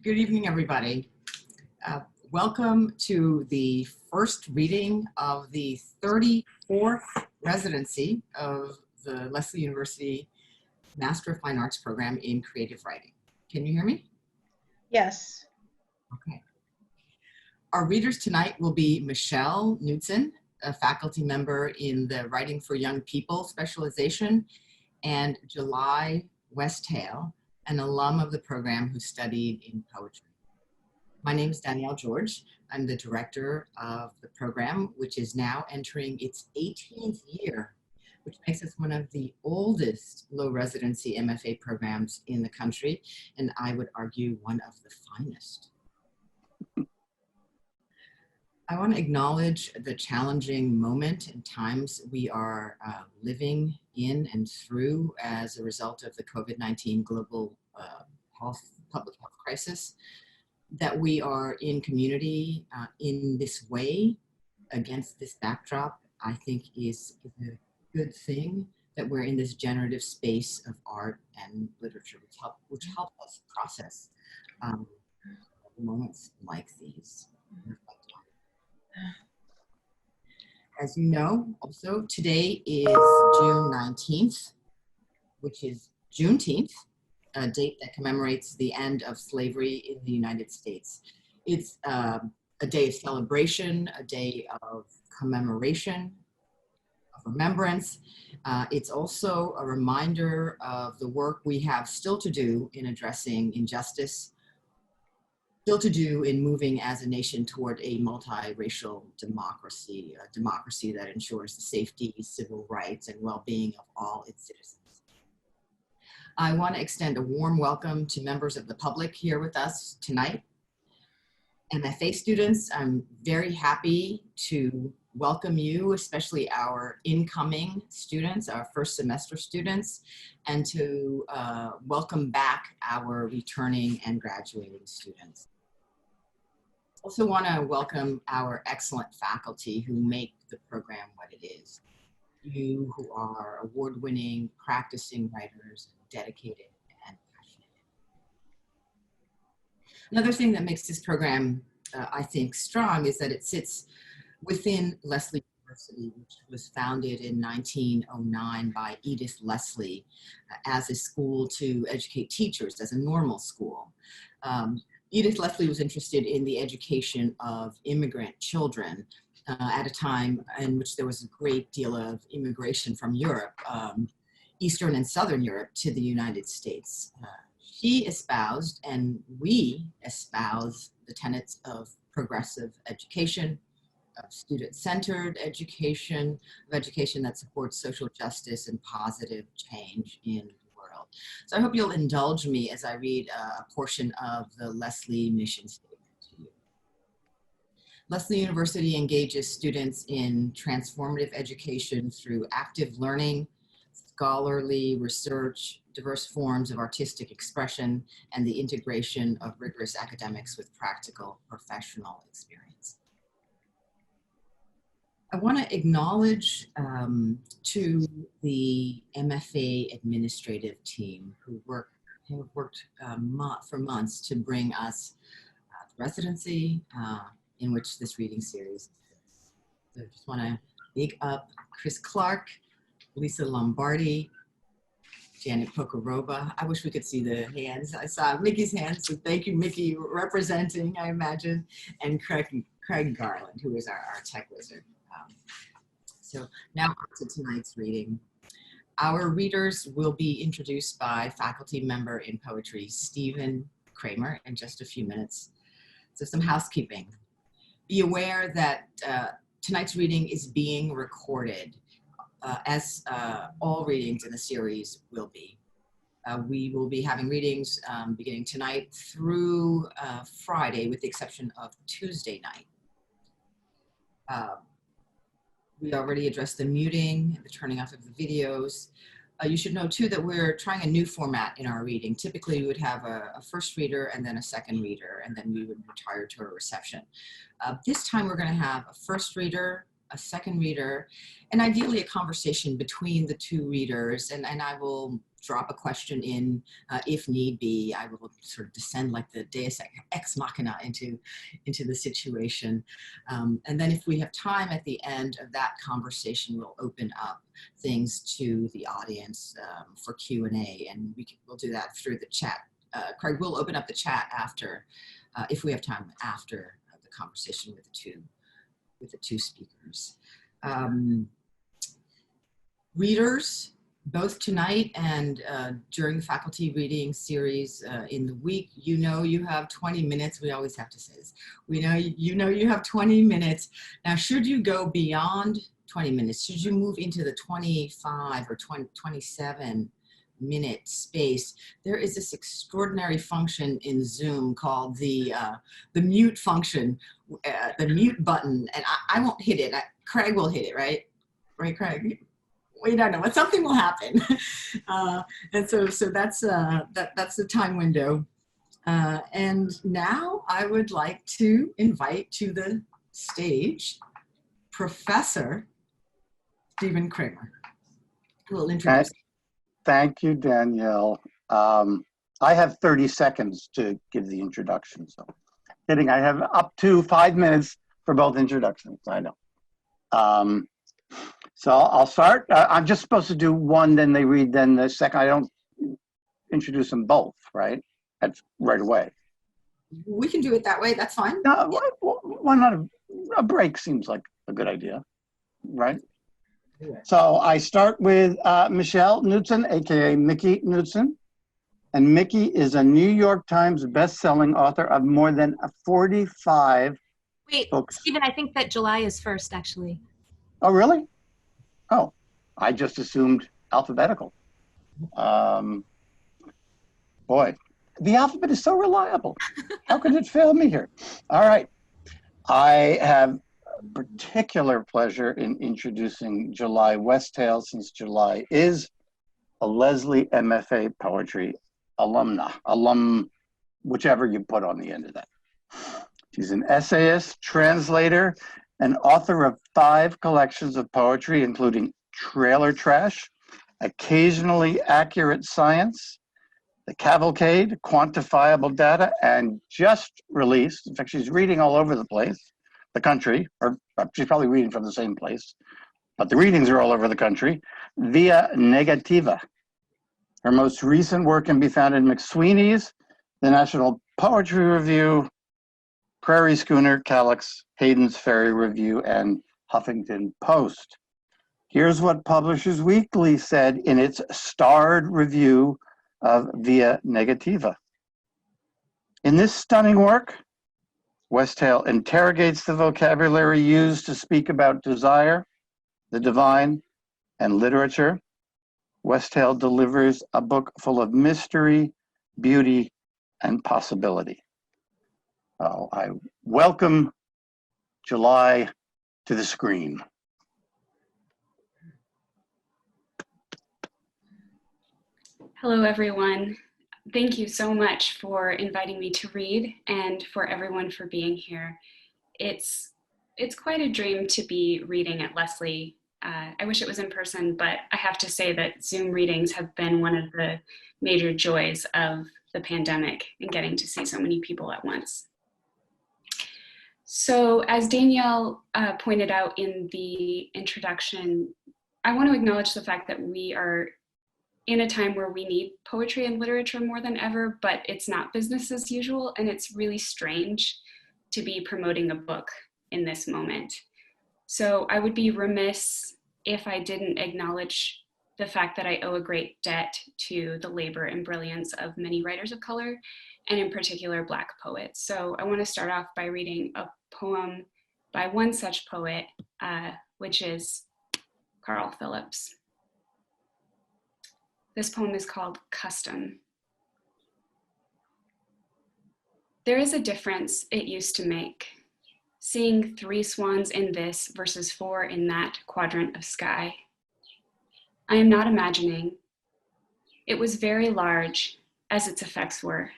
Good evening, everybody. Welcome to the first reading of the 34th residency of the Lesley University Master of Fine Arts program in creative writing. Can you hear me? Yes. Okay. Our readers tonight will be Michelle Knudsen, a faculty member in the Writing for Young People specialization, and July Westhale, an alum of the program who studied in poetry. My name is Danielle George. I'm the director of the program, which is now entering its 18th year, which makes us one of the oldest low residency MFA programs in the country, and I would argue one of the finest. I want to acknowledge the challenging moment and times we are living in and through as a result of the COVID-19 global public health crisis. That we are in community in this way against this backdrop, I think is a good thing, that we're in this generative space of art and literature, which help us process moments like these. As you know, also today is June 19th, which is Juneteenth, a date that commemorates the end of slavery in the United States. It's a day of celebration, a day of commemoration, of remembrance. It's also a reminder of the work we have still to do in addressing injustice, still to do in moving as a nation toward a multiracial democracy, a democracy that ensures the safety, civil rights, and well-being of all its citizens. I want to extend a warm welcome to members of the public here with us tonight. MFA students, I'm very happy to welcome you, especially our incoming students, our first semester students, and to welcome back our returning and graduating students. Also want to welcome our excellent faculty who make the program what it is. You who are award-winning, practicing writers, dedicated and passionate. Another thing that makes this program, I think, strong is that it sits within Lesley University, which was founded in 1909 by Edith Lesley as a school to educate teachers, as a normal school. Edith Lesley was interested in the education of immigrant children at a time in which there was a great deal of immigration from Europe, Eastern and Southern Europe, to the United States. She espoused, and we espouse, the tenets of progressive education, of student-centered education, of education that supports social justice and positive change in the world. So I hope you'll indulge me as I read a portion of the Lesley mission statement. Lesley University engages students in transformative education through active learning, scholarly research, diverse forms of artistic expression, and the integration of rigorous academics with practical professional experience. I want to acknowledge to the MFA administrative team who have worked for months to bring us the residency in which this reading series is. So I just want to big up Chris Clark, Lisa Lombardi, Janet Pokarova. I wish we could see the hands. I saw Mickey's hands, so thank you, Mickey, representing, I imagine, and Craig Garland, who is our tech wizard. So now on to tonight's reading. Our readers will be introduced by faculty member in poetry, Stephen Kramer, in just a few minutes. So some housekeeping. Be aware that tonight's reading is being recorded, as all readings in the series will be. We will be having readings beginning tonight through Friday, with the exception of Tuesday night. We already addressed the muting, the turning off of the videos. You should know too that we're trying a new format in our reading. Typically we would have a first reader and then a second reader, and then we would retire to a reception. This time we're going to have a first reader, a second reader, and ideally a conversation between the two readers, and I will drop a question in if need be. I will sort of descend like the Deus ex machina into the situation. And then if we have time at the end of that conversation, we'll open up things to the audience for Q&A, and we'll do that through the chat. Craig will open up the chat after, if we have time after the conversation with the two speakers. Readers, both tonight and during the faculty reading series in the week, you have 20 minutes. We always have to say this. You have 20 minutes. Now, should you go beyond 20 minutes, should you move into the 25 or 27 minute space, there is this extraordinary function in Zoom called the mute function, the mute button, and I won't hit it. Craig will hit it, right? Right, Craig? We don't know, but something will happen. And so that's the time window. And now I would like to invite to the stage Professor Stephen Kramer, who will introduce. Thank you, Danielle. I have 30 seconds to give the introduction, so kidding. I have up to 5 minutes for both introductions, I know. So I'll start. I'm just supposed to do one, then they read, then the second. I don't introduce them both, right? That's right away. We can do it that way, that's fine. No, why not? A break seems like a good idea, right? So I start with Michelle Knudsen, aka Mickey Knudsen. And Mickey is a New York Times best-selling author of more than 45 books. Stephen, I think that July is first, actually. Oh, really? Oh, I just assumed alphabetical. Boy, the alphabet is so reliable. How could it fail me here? All right. I have particular pleasure in introducing July Westhale, since July is a Lesley MFA poetry alum, whichever you put on the end of that. She's an essayist, translator, and author of 5 collections of poetry, including Trailer Trash, Occasionally Accurate Science, The Cavalcade, Quantifiable Data, and just released, in fact, she's reading all over the place, the country, or she's probably reading from the same place, but the readings are all over the country, Via Negativa. Her most recent work can be found in McSweeney's, the National Poetry Review, Prairie Schooner, Calyx, Hayden's Ferry Review, and Huffington Post. Here's what Publishers Weekly said in its starred review of Via Negativa. In this stunning work, Westhale interrogates the vocabulary used to speak about desire, the divine, and literature. Westhale delivers a book full of mystery, beauty, and possibility. I welcome July to the screen. Hello, everyone. Thank you so much for inviting me to read, and for everyone for being here. It's quite a dream to be reading at Lesley. I wish it was in person, but I have to say that Zoom readings have been one of the major joys of the pandemic, and getting to see so many people at once. So as Danielle pointed out in the introduction, I want to acknowledge the fact that we are in a time where we need poetry and literature more than ever, but it's not business as usual, and it's really strange to be promoting a book in this moment. So I would be remiss if I didn't acknowledge the fact that I owe a great debt to the labor and brilliance of many writers of color, and in particular Black poets. So I want to start off by reading a poem by one such poet, which is Carl Phillips. This poem is called Custom. There is a difference it used to make, seeing 3 swans in this versus 4 in that quadrant of sky. I am not imagining. It was very large, as its effects were.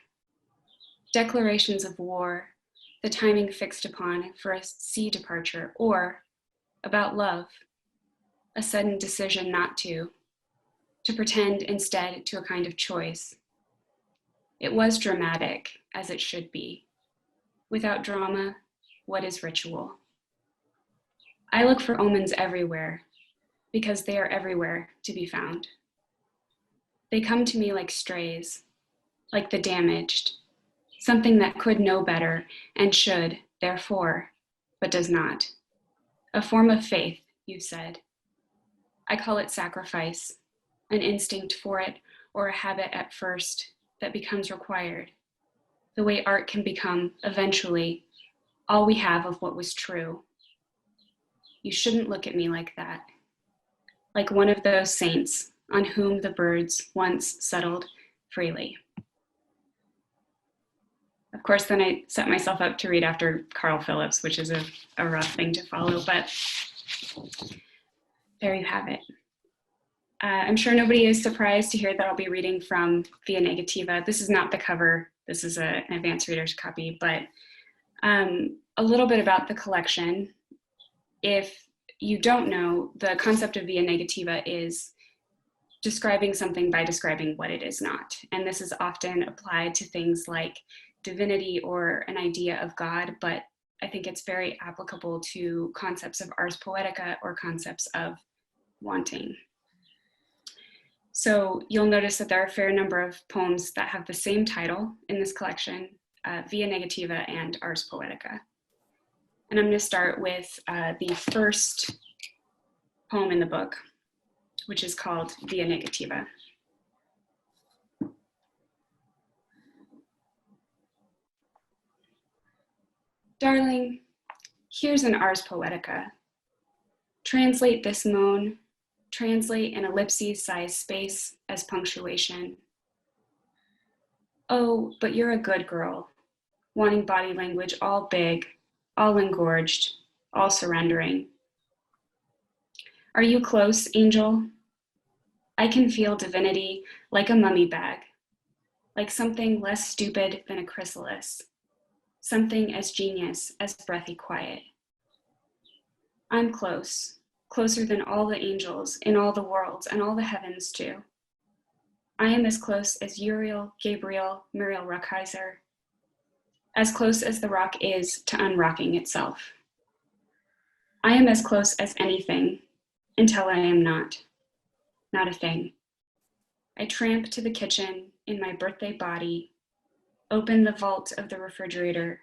Declarations of war, the timing fixed upon for a sea departure, or about love, a sudden decision not to to pretend instead to a kind of choice. It was dramatic, as it should be. Without drama, what is ritual? I look for omens everywhere, because they are everywhere to be found. They come to me like strays, like the damaged, something that could know better and should, therefore, but does not. A form of faith, you said. I call it sacrifice, an instinct for it, or a habit at first that becomes required. The way art can become, eventually, all we have of what was true. You shouldn't look at me like that. Like one of those saints on whom the birds once settled freely. Of course, then I set myself up to read after Carl Phillips, which is a rough thing to follow, but there you have it. I'm sure nobody is surprised to hear that I'll be reading from Via Negativa. This is not the cover. This is an advanced reader's copy, but a little bit about the collection. If you don't know, the concept of Via Negativa is describing something by describing what it is not. And this is often applied to things like divinity or an idea of God, but I think it's very applicable to concepts of ars poetica or concepts of wanting. So you'll notice that there are a fair number of poems that have the same title in this collection, Via Negativa and Ars Poetica. And I'm going to start with the first poem in the book, which is called Via Negativa. Darling, here's an Ars Poetica. Translate this moan, translate an ellipses-sized space as punctuation. Oh, but you're a good girl, wanting body language all big, all engorged, all surrendering. Are you close, angel? I can feel divinity like a mummy bag, like something less stupid than a chrysalis, something as genius as breathy quiet. I'm close, closer than all the angels in all the worlds and all the heavens too. I am as close as Uriel, Gabriel, Muriel Rukeyser, as close as the rock is to unrocking itself. I am as close as anything until I am not a thing. I tramp to the kitchen in my birthday body, open the vault of the refrigerator,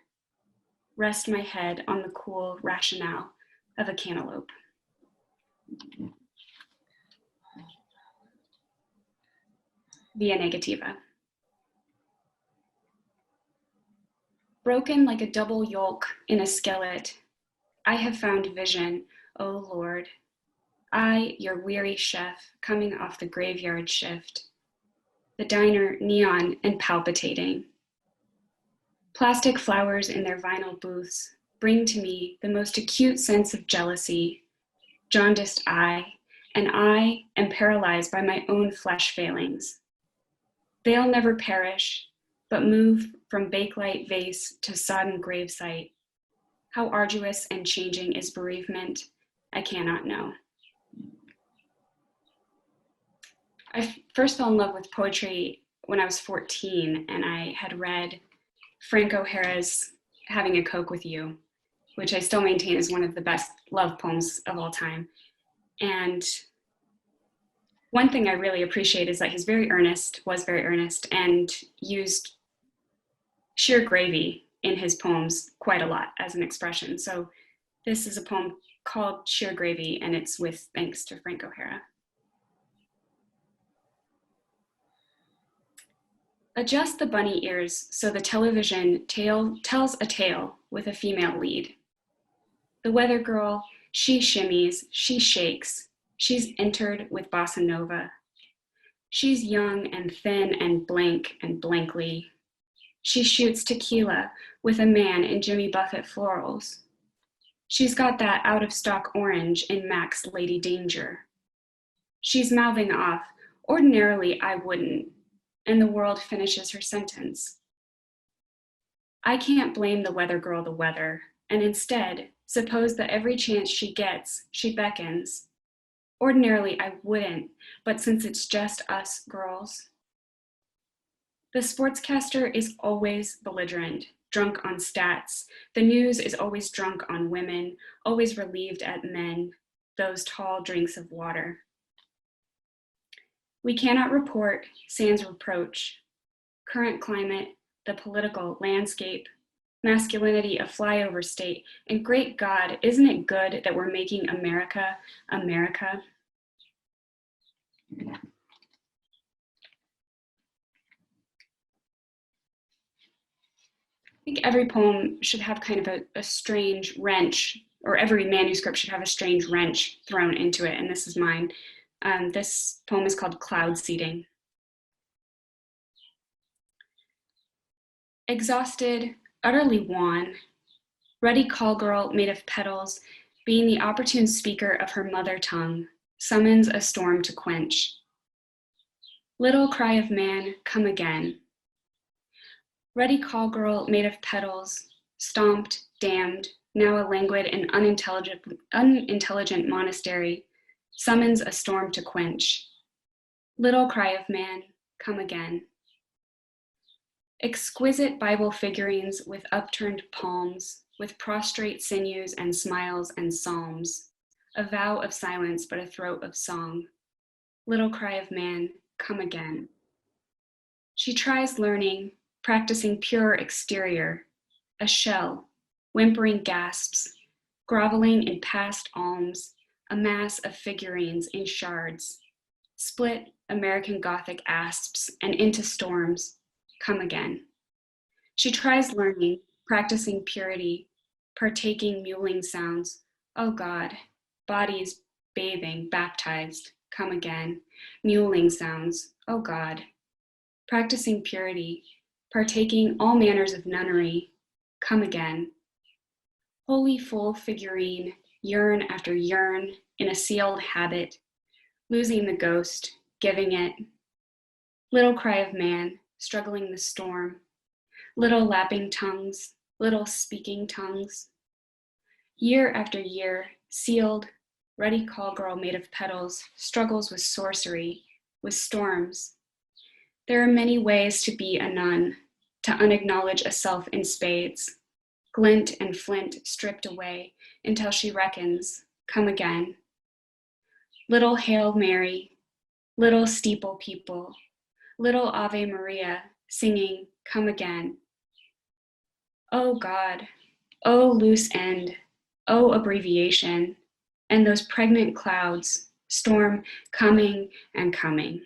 rest my head on the cool rationale of a cantaloupe. Via Negativa. Broken like a double yolk in a skillet, I have found vision, O Lord. I, your weary chef, coming off the graveyard shift. The diner neon and palpitating. Plastic flowers in their vinyl booths bring to me the most acute sense of jealousy, jaundiced eye, and I am paralyzed by my own flesh failings. They'll never perish, but move from bakelite vase to sodden gravesite. How arduous and changing is bereavement, I cannot know. I first fell in love with poetry when I was 14, and I had read Frank O'Hara's Having a Coke with You, which I still maintain is one of the best love poems of all time. And one thing I really appreciate is that he's was very earnest, and used sheer gravy in his poems quite a lot as an expression. So this is a poem called Sheer Gravy, and it's with thanks to Frank O'Hara. Adjust the bunny ears so the television tells a tale with a female lead. The weather girl, she shimmies, she shakes, she's entered with bossa nova. She's young and thin and blank and blankly. She shoots tequila with a man in Jimmy Buffett florals. She's got that out-of-stock orange in Mac's Lady Danger. She's mouthing off, ordinarily I wouldn't, and the world finishes her sentence. I can't blame the weather girl the weather, and instead, suppose that every chance she gets, she beckons. Ordinarily, I wouldn't, but since it's just us girls. The sportscaster is always belligerent, drunk on stats. The news is always drunk on women, always relieved at men, those tall drinks of water. We cannot report sans reproach. Current climate, the political landscape, masculinity a flyover state, and great God, isn't it good that we're making America, America? I think every poem should have kind of a strange wrench, or every manuscript should have a strange wrench thrown into it, and this is mine. This poem is called Cloud Seeding. Exhausted, utterly wan, ruddy call girl made of petals, being the opportune speaker of her mother tongue, summons a storm to quench. Little cry of man, come again. Ruddy call girl made of petals, stomped, damned, now a languid and unintelligent monastery, summons a storm to quench. Little cry of man, come again. Exquisite Bible figurines with upturned palms, with prostrate sinews and smiles and psalms, a vow of silence but a throat of song. Little cry of man, come again. She tries learning, practicing pure exterior, a shell, whimpering gasps, groveling in past alms, a mass of figurines in shards, split American Gothic asps and into storms, come again. She tries learning, practicing purity, partaking mewling sounds, oh God, bodies bathing, baptized, come again, mewling sounds, oh God, practicing purity, partaking all manners of nunnery, come again. Holy full figurine, yearn after yearn, in a sealed habit, losing the ghost, giving it. Little cry of man, struggling the storm, little lapping tongues, little speaking tongues. Year after year, sealed, ruddy call girl made of petals, struggles with sorcery, with storms. There are many ways to be a nun, to unacknowledge a self in spades, glint and flint stripped away until she reckons, come again. Little Hail Mary, little steeple people, little Ave Maria singing, come again. Oh God, oh loose end, oh abbreviation, and those pregnant clouds, storm coming and coming.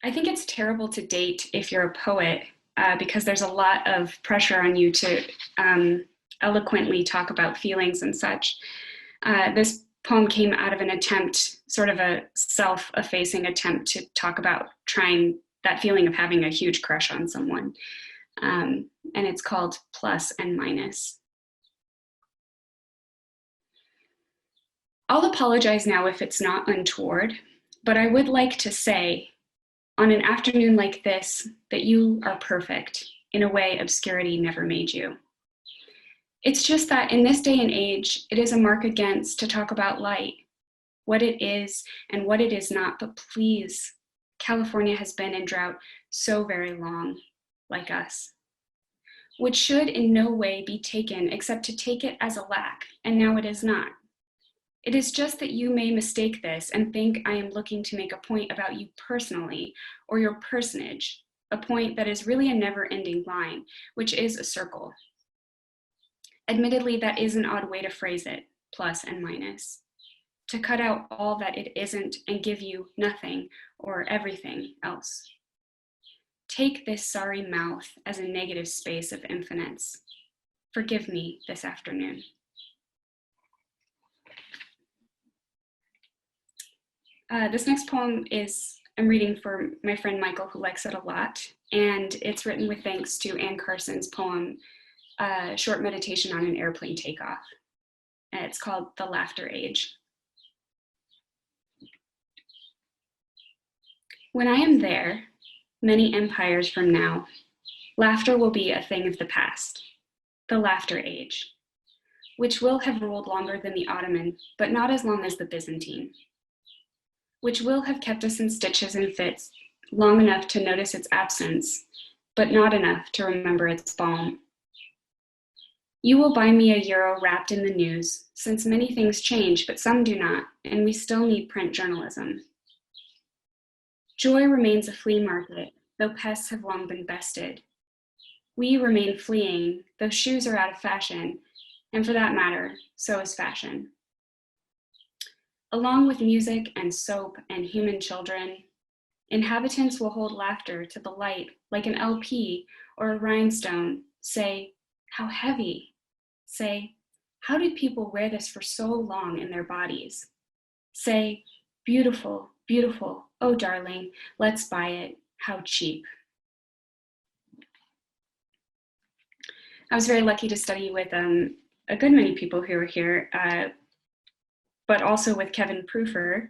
I think it's terrible to date if you're a poet because there's a lot of pressure on you to eloquently talk about feelings and such. This poem came out of an attempt, sort of a self-effacing attempt to talk about trying that feeling of having a huge crush on someone. And it's called Plus and Minus. I'll apologize now if it's not untoward, but I would like to say on an afternoon like this that you are perfect in a way obscurity never made you. It's just that in this day and age, it is a mark against to talk about light, what it is and what it is not, but please, California has been in drought so very long, like us, which should in no way be taken except to take it as a lack, and now it is not. It is just that you may mistake this and think I am looking to make a point about you personally or your personage, a point that is really a never-ending line, which is a circle. Admittedly, that is an odd way to phrase it, plus and minus, to cut out all that it isn't and give you nothing or everything else. Take this sorry mouth as a negative space of infinites. Forgive me this afternoon. This next poem I'm reading for my friend Michael, who likes it a lot, and it's written with thanks to Anne Carson's poem, Short Meditation on an Airplane Takeoff. And it's called The Laughter Age. When I am there, many empires from now, laughter will be a thing of the past, the laughter age. which will have ruled longer than the Ottoman, but not as long as the Byzantine, which will have kept us in stitches and fits long enough to notice its absence, but not enough to remember its balm. You will buy me a euro wrapped in the news, since many things change, but some do not, and we still need print journalism. Joy remains a flea market, though pests have long been bested. We remain fleeing, though shoes are out of fashion, and for that matter, so is fashion. Along with music and soap and human children, inhabitants will hold laughter to the light like an LP or a rhinestone. Say, how heavy. Say, how did people wear this for so long in their bodies? Say, beautiful, beautiful, oh darling, let's buy it, how cheap. I was very lucky to study with a good many people who were here, but also with Kevin Proofer.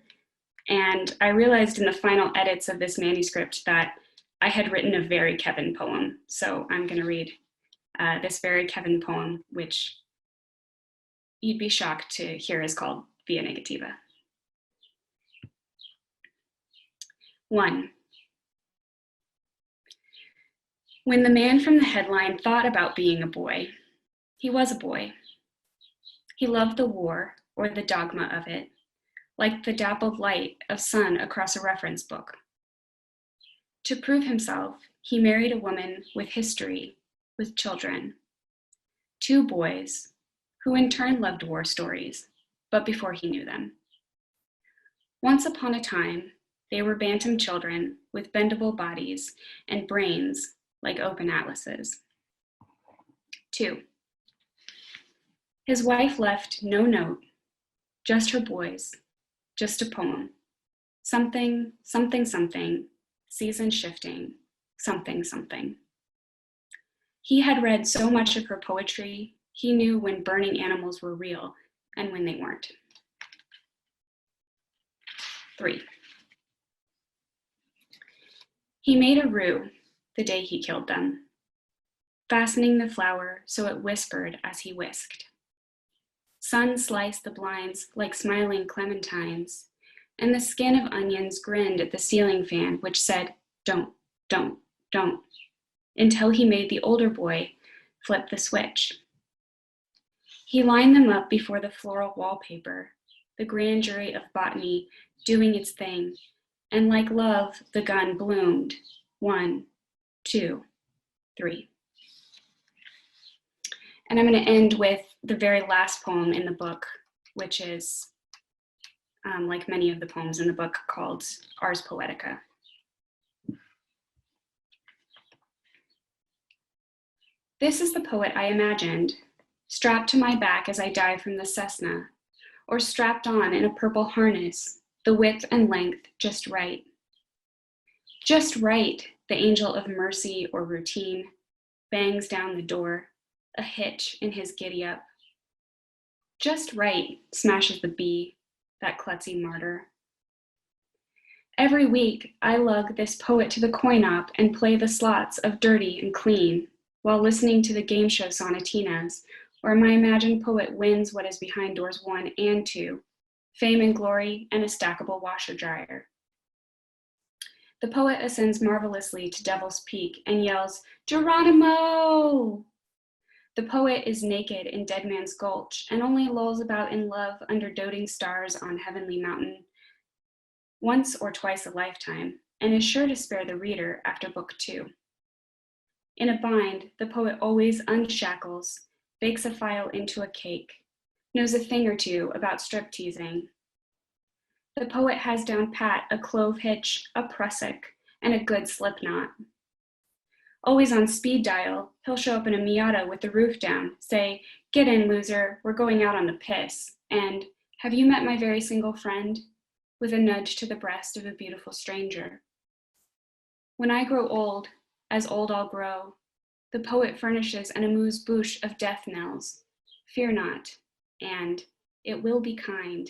And I realized in the final edits of this manuscript that I had written a very Kevin poem. So I'm going to read this very Kevin poem, which you'd be shocked to hear is called Via Negativa. 1. When the man from the headline thought about being a boy, he was a boy. He loved the war, or the dogma of it, like the dappled light of sun across a reference book. To prove himself, he married a woman with history, with children. 2 boys, who in turn loved war stories, but before he knew them. Once upon a time, they were bantam children with bendable bodies and brains like open atlases. 2. His wife left no note, just her boys, just a poem. Something, something, something, season shifting, something, something. He had read so much of her poetry, he knew when burning animals were real and when they weren't. 3. He made a rue the day he killed them, fastening the flower so it whispered as he whisked. Sun sliced the blinds like smiling clementines, and the skin of onions grinned at the ceiling fan, which said, don't, don't, don't, until he made the older boy flip the switch. He lined them up before the floral wallpaper, the grand jury of botany doing its thing, and like love, the gun bloomed. 1, 2, 3. And I'm going to end with the very last poem in the book, which is, like many of the poems in the book, called Ars Poetica. This is the poet I imagined, strapped to my back as I dive from the Cessna, or strapped on in a purple harness, the width and length just right. Just right, the angel of mercy or routine bangs down the door, a hitch in his giddy-up. Just right, smashes the bee, that klutzy martyr. Every week, I lug this poet to the coin-op and play the slots of dirty and clean, while listening to the game show sonatinas, where my imagined poet wins what is behind doors 1 and 2, fame and glory and a stackable washer dryer. The poet ascends marvelously to Devil's Peak and yells, Geronimo! The poet is naked in Dead Man's Gulch and only lolls about in love under doting stars on Heavenly Mountain once or twice a lifetime, and is sure to spare the reader after book 2. In a bind, the poet always unshackles, bakes a file into a cake, knows a thing or two about strip teasing. The poet has down pat a clove hitch, a prusik, and a good slip knot. Always on speed dial, he'll show up in a Miata with the roof down, say, get in, loser, we're going out on the piss, and have you met my very single friend? With a nudge to the breast of a beautiful stranger. When I grow old, as old I'll grow, the poet furnishes an amuse-bouche of death knells, fear not, and it will be kind,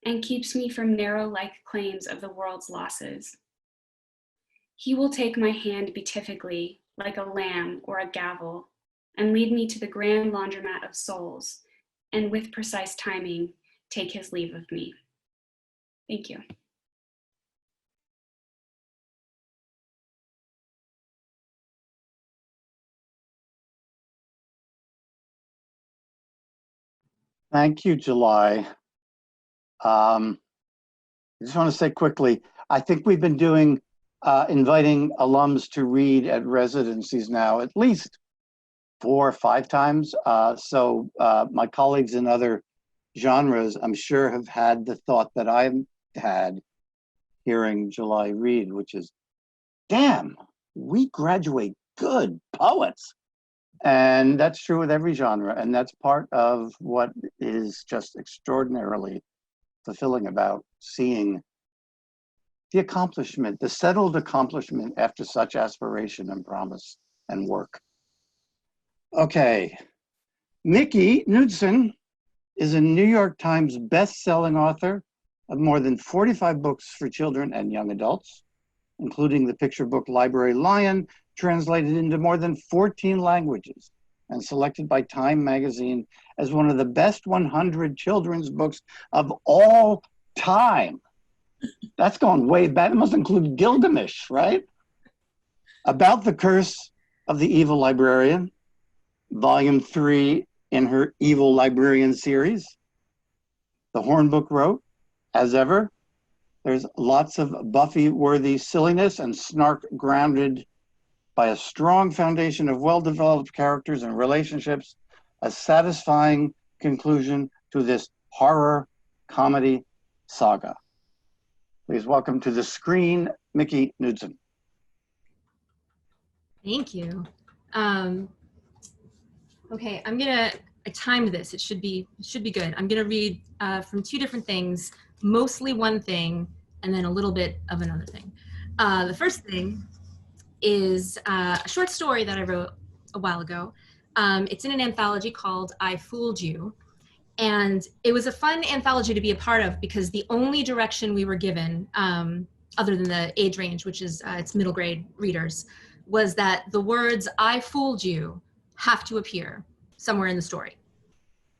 and keeps me from narrow-like claims of the world's losses. He will take my hand beatifically, like a lamb or a gavel, and lead me to the grand laundromat of souls, and with precise timing, take his leave of me. Thank you. Thank you, July. I just want to say quickly, I think we've been doing inviting alums to read at residencies now at least 4 or 5 times. So my colleagues in other genres, I'm sure, have had the thought that I've had hearing July read, which is, damn, we graduate good poets. And that's true with every genre. And that's part of what is just extraordinarily fulfilling about seeing the accomplishment, the settled accomplishment after such aspiration and promise and work. Okay, Nikki Knudsen is a New York Times best-selling author of more than 45 books for children and young adults, including the picture book Library Lion, translated into more than 14 languages and selected by Time magazine as one of the best 100 children's books of all time. That's going way back. It must include Gilgamesh, right? About the Curse of the Evil Librarian, Volume 3 in her Evil Librarian series. The Hornbook wrote, as ever, there's lots of Buffy-worthy silliness and snark grounded by a strong foundation of well-developed characters and relationships, a satisfying conclusion to this horror comedy saga. Please welcome to the screen, Nikki Knudsen. Thank you. Okay, I timed this. It should be good. I'm gonna read from 2 different things, mostly one thing, and then a little bit of another thing. The first thing is a short story that I wrote a while ago. It's in an anthology called I Fooled You. And it was a fun anthology to be a part of because the only direction we were given, other than the age range, which is it's middle grade readers, was that the words I fooled you have to appear somewhere in the story.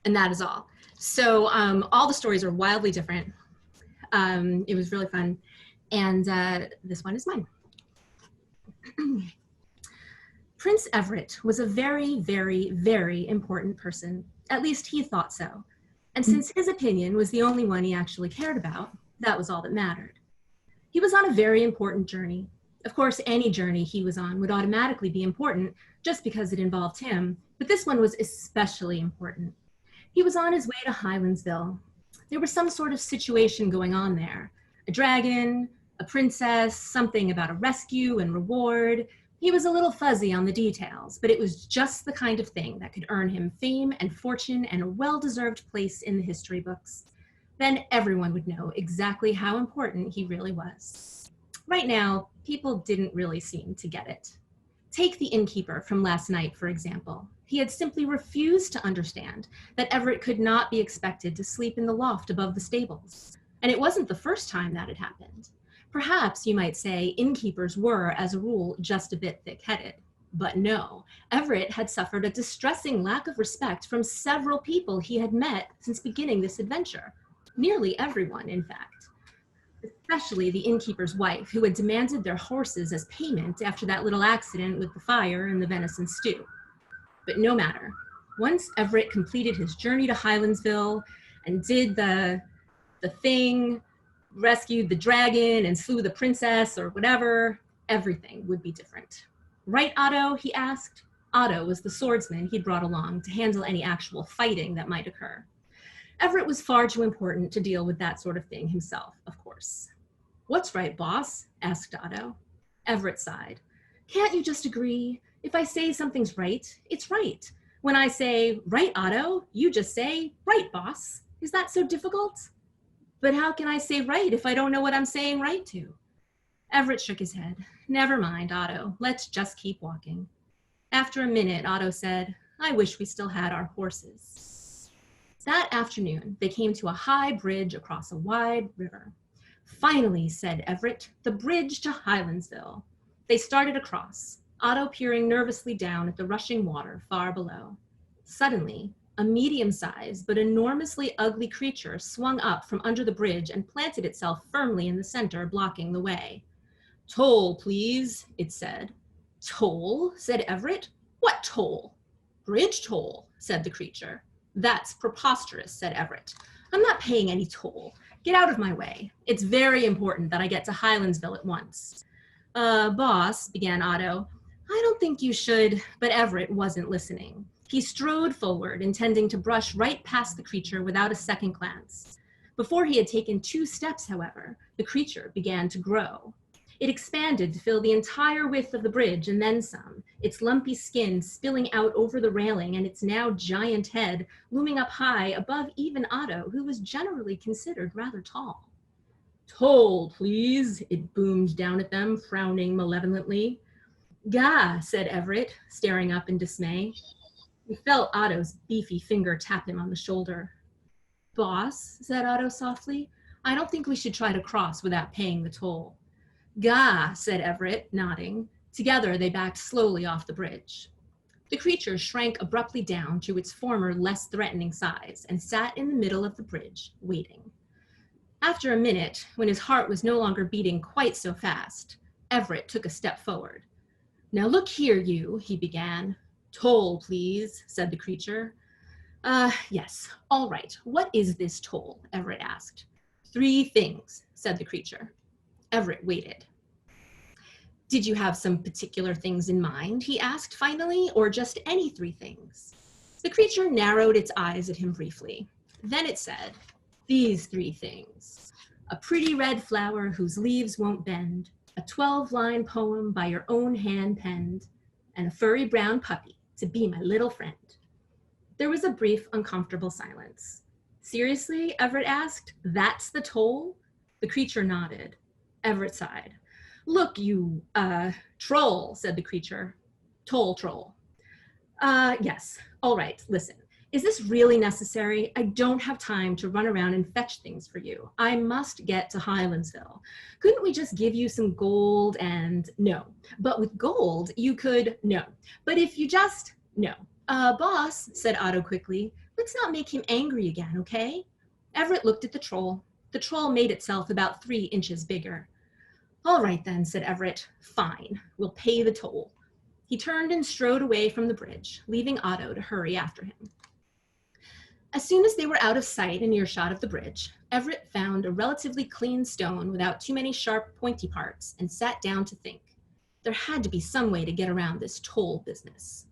And that is all. So all the stories are wildly different. It was really fun. And this one is mine. Prince Everett was a very, very, very important person. At least he thought so. And since his opinion was the only one he actually cared about, that was all that mattered. He was on a very important journey. Of course, any journey he was on would automatically be important just because it involved him, but this one was especially important. He was on his way to Hylandsville. There was some sort of situation going on there. A dragon, a princess, something about a rescue and reward. He was a little fuzzy on the details, but it was just the kind of thing that could earn him fame and fortune and a well-deserved place in the history books. Then everyone would know exactly how important he really was. Right now, people didn't really seem to get it. Take the innkeeper from last night, for example. He had simply refused to understand that Everett could not be expected to sleep in the loft above the stables. And it wasn't the first time that had happened. Perhaps you might say innkeepers were, as a rule, just a bit thick-headed. But no, Everett had suffered a distressing lack of respect from several people he had met since beginning this adventure. Nearly everyone, in fact. Especially the innkeeper's wife, who had demanded their horses as payment after that little accident with the fire and the venison stew. But no matter. Once Everett completed his journey to Hylandsville and did the thing, rescued the dragon and slew the princess or whatever, everything would be different. Right, Otto? He asked. Otto was the swordsman he'd brought along to handle any actual fighting that might occur. Everett was far too important to deal with that sort of thing himself, of course. What's right, boss? Asked Otto. Everett sighed. Can't you just agree? If I say something's right, it's right. When I say, right, Otto, you just say, right, boss. Is that so difficult? But how can I say right if I don't know what I'm saying right to? Everett shook his head. Never mind, Otto. Let's just keep walking. After a minute, Otto said, I wish we still had our horses. That afternoon, they came to a high bridge across a wide river. Finally, said Everett, the bridge to Hylandsville. They started across, Otto peering nervously down at the rushing water far below. Suddenly, a medium-sized but enormously ugly creature swung up from under the bridge and planted itself firmly in the center, blocking the way. "Toll, please," it said. "Toll?" said Everett. "What toll?" "Bridge toll," said the creature. "That's preposterous," said Everett. "I'm not paying any toll. Get out of my way. It's very important that I get to Highlandsville at once." Boss," began Otto. "I don't think you should," but Everett wasn't listening. He strode forward, intending to brush right past the creature without a second glance. Before he had taken 2 steps, however, the creature began to grow. It expanded to fill the entire width of the bridge and then some, its lumpy skin spilling out over the railing and its now giant head looming up high above even Otto, who was generally considered rather tall. "Toll, please," it boomed down at them, frowning malevolently. "Gah," said Everett, staring up in dismay. He felt Otto's beefy finger tap him on the shoulder. "Boss," said Otto softly, "I don't think we should try to cross without paying the toll." "Gah," said Everett, nodding. Together they backed slowly off the bridge. The creature shrank abruptly down to its former, less threatening size and sat in the middle of the bridge, waiting. After a minute, when his heart was no longer beating quite so fast, Everett took a step forward. "Now look here, you," he began. "Toll, please," said the creature. Yes, all right. What is this toll?" Everett asked. "3 things," said the creature. Everett waited. "Did you have some particular things in mind," he asked finally, "or just any 3 things?" The creature narrowed its eyes at him briefly. Then it said, "These 3 things. A pretty red flower whose leaves won't bend, a 12-line poem by your own hand penned, and a furry brown puppy to be my little friend." There was a brief, uncomfortable silence. "Seriously?" Everett asked. "That's the toll?" The creature nodded. Everett sighed. "Look, you, troll," said the creature. "Toll troll." Yes, all right, listen. Is this really necessary? I don't have time to run around and fetch things for you. I must get to Highlandsville. Couldn't we just give you some gold and no? But with gold, you could, no. But if you just, no. Boss, said Otto quickly, let's not make him angry again, okay? Everett looked at the troll. The troll made itself about 3 inches bigger. All right then, said Everett. Fine, we'll pay the toll. He turned and strode away from the bridge, leaving Otto to hurry after him. As soon as they were out of sight and earshot of the bridge, Everett found a relatively clean stone without too many sharp, pointy parts and sat down to think. There had to be some way to get around this toll business.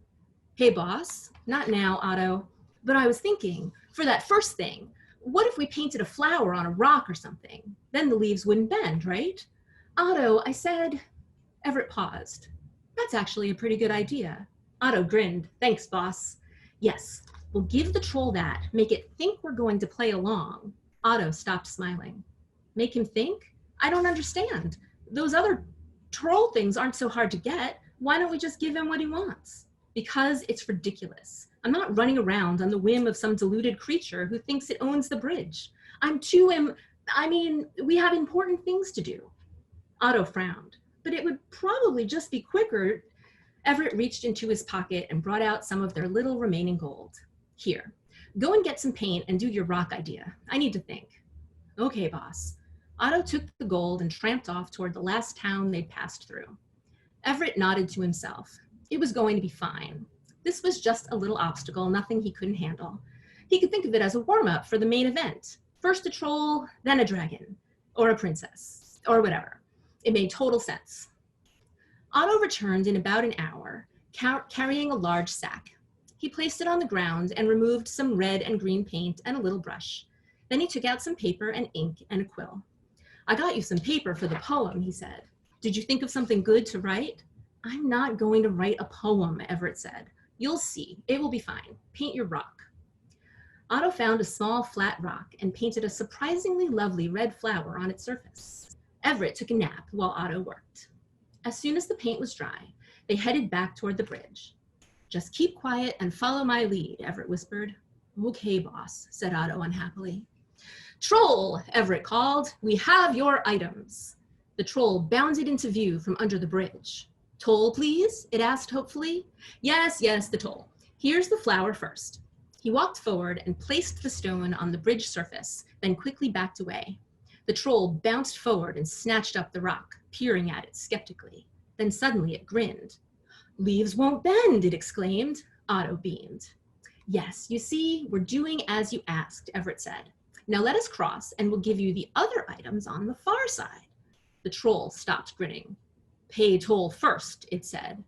Hey, boss. Not now, Otto. But I was thinking, for that first thing, what if we painted a flower on a rock or something? Then the leaves wouldn't bend, right? Otto, I said. Everett paused. That's actually a pretty good idea. Otto grinned. Thanks, boss. Yes. We'll give the troll that, make it think we're going to play along. Otto stopped smiling. Make him think? I don't understand. Those other troll things aren't so hard to get. Why don't we just give him what he wants? Because it's ridiculous. I'm not running around on the whim of some deluded creature who thinks it owns the bridge. We have important things to do. Otto frowned, but it would probably just be quicker. Everett reached into his pocket and brought out some of their little remaining gold. Here, go and get some paint and do your rock idea. I need to think. Okay, boss. Otto took the gold and tramped off toward the last town they'd passed through. Everett nodded to himself. It was going to be fine. This was just a little obstacle, nothing he couldn't handle. He could think of it as a warm-up for the main event. First a troll, then a dragon, or a princess, or whatever. It made total sense. Otto returned in about an hour, carrying a large sack. He placed it on the ground and removed some red and green paint and a little brush. Then he took out some paper and ink and a quill. I got you some paper for the poem, he said. Did you think of something good to write? I'm not going to write a poem, Everett said. You'll see. It will be fine. Paint your rock. Otto found a small flat rock and painted a surprisingly lovely red flower on its surface. Everett took a nap while Otto worked. As soon as the paint was dry, they headed back toward the bridge. Just keep quiet and follow my lead, Everett whispered. Okay, boss, said Otto unhappily. Troll, Everett called. We have your items. The troll bounded into view from under the bridge. Toll, please? It asked hopefully. Yes, the toll. Here's the flower first. He walked forward and placed the stone on the bridge surface, then quickly backed away. The troll bounced forward and snatched up the rock, peering at it skeptically. Then suddenly it grinned. "Leaves won't bend," it exclaimed. Otto beamed. "Yes, you see, we're doing as you asked," Everett said. "Now let us cross and we'll give you the other items on the far side." The troll stopped grinning. "Pay toll first," it said.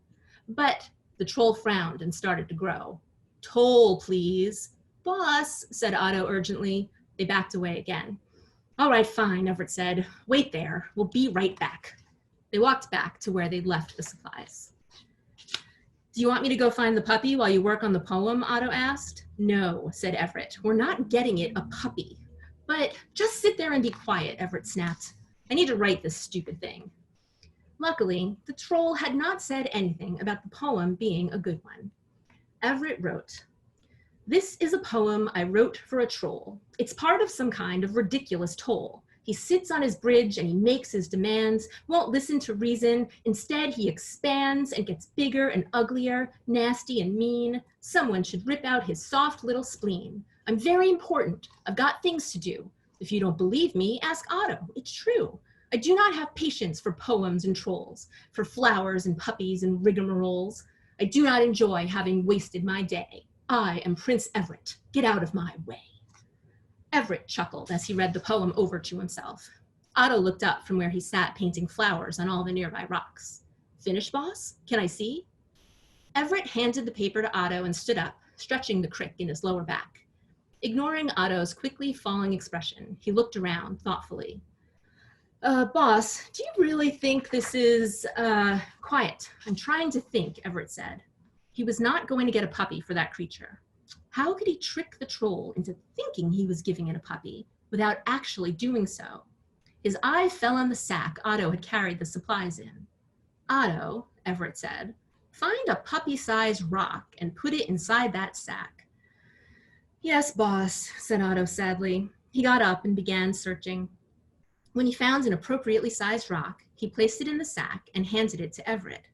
But the troll frowned and started to grow. "Toll, please." "Boss," said Otto urgently. They backed away again. "All right, fine," Everett said. "Wait there. We'll be right back." They walked back to where they'd left the supplies. "Do you want me to go find the puppy while you work on the poem?" Otto asked. "No," said Everett. "We're not getting it a puppy." "But just sit there and be quiet," Everett snapped. "I need to write this stupid thing." Luckily, the troll had not said anything about the poem being a good one. Everett wrote, "This is a poem I wrote for a troll. It's part of some kind of ridiculous toll. He sits on his bridge and he makes his demands, won't listen to reason. Instead, he expands and gets bigger and uglier, nasty and mean. Someone should rip out his soft little spleen. I'm very important. I've got things to do. If you don't believe me, ask Otto. It's true. I do not have patience for poems and trolls, for flowers and puppies and rigmaroles. I do not enjoy having wasted my day. I am Prince Everett. Get out of my way." Everett chuckled as he read the poem over to himself. Otto looked up from where he sat painting flowers on all the nearby rocks. "Finished, boss? Can I see?" Everett handed the paper to Otto and stood up, stretching the crick in his lower back. Ignoring Otto's quickly falling expression, he looked around thoughtfully. Boss, do you really think this is, quiet? I'm trying to think," Everett said. He was not going to get a puppy for that creature. How could he trick the troll into thinking he was giving it a puppy without actually doing so? His eye fell on the sack Otto had carried the supplies in. "Otto," Everett said, "find a puppy-sized rock and put it inside that sack." "Yes, boss," said Otto sadly. He got up and began searching. When he found an appropriately sized rock, he placed it in the sack and handed it to Everett.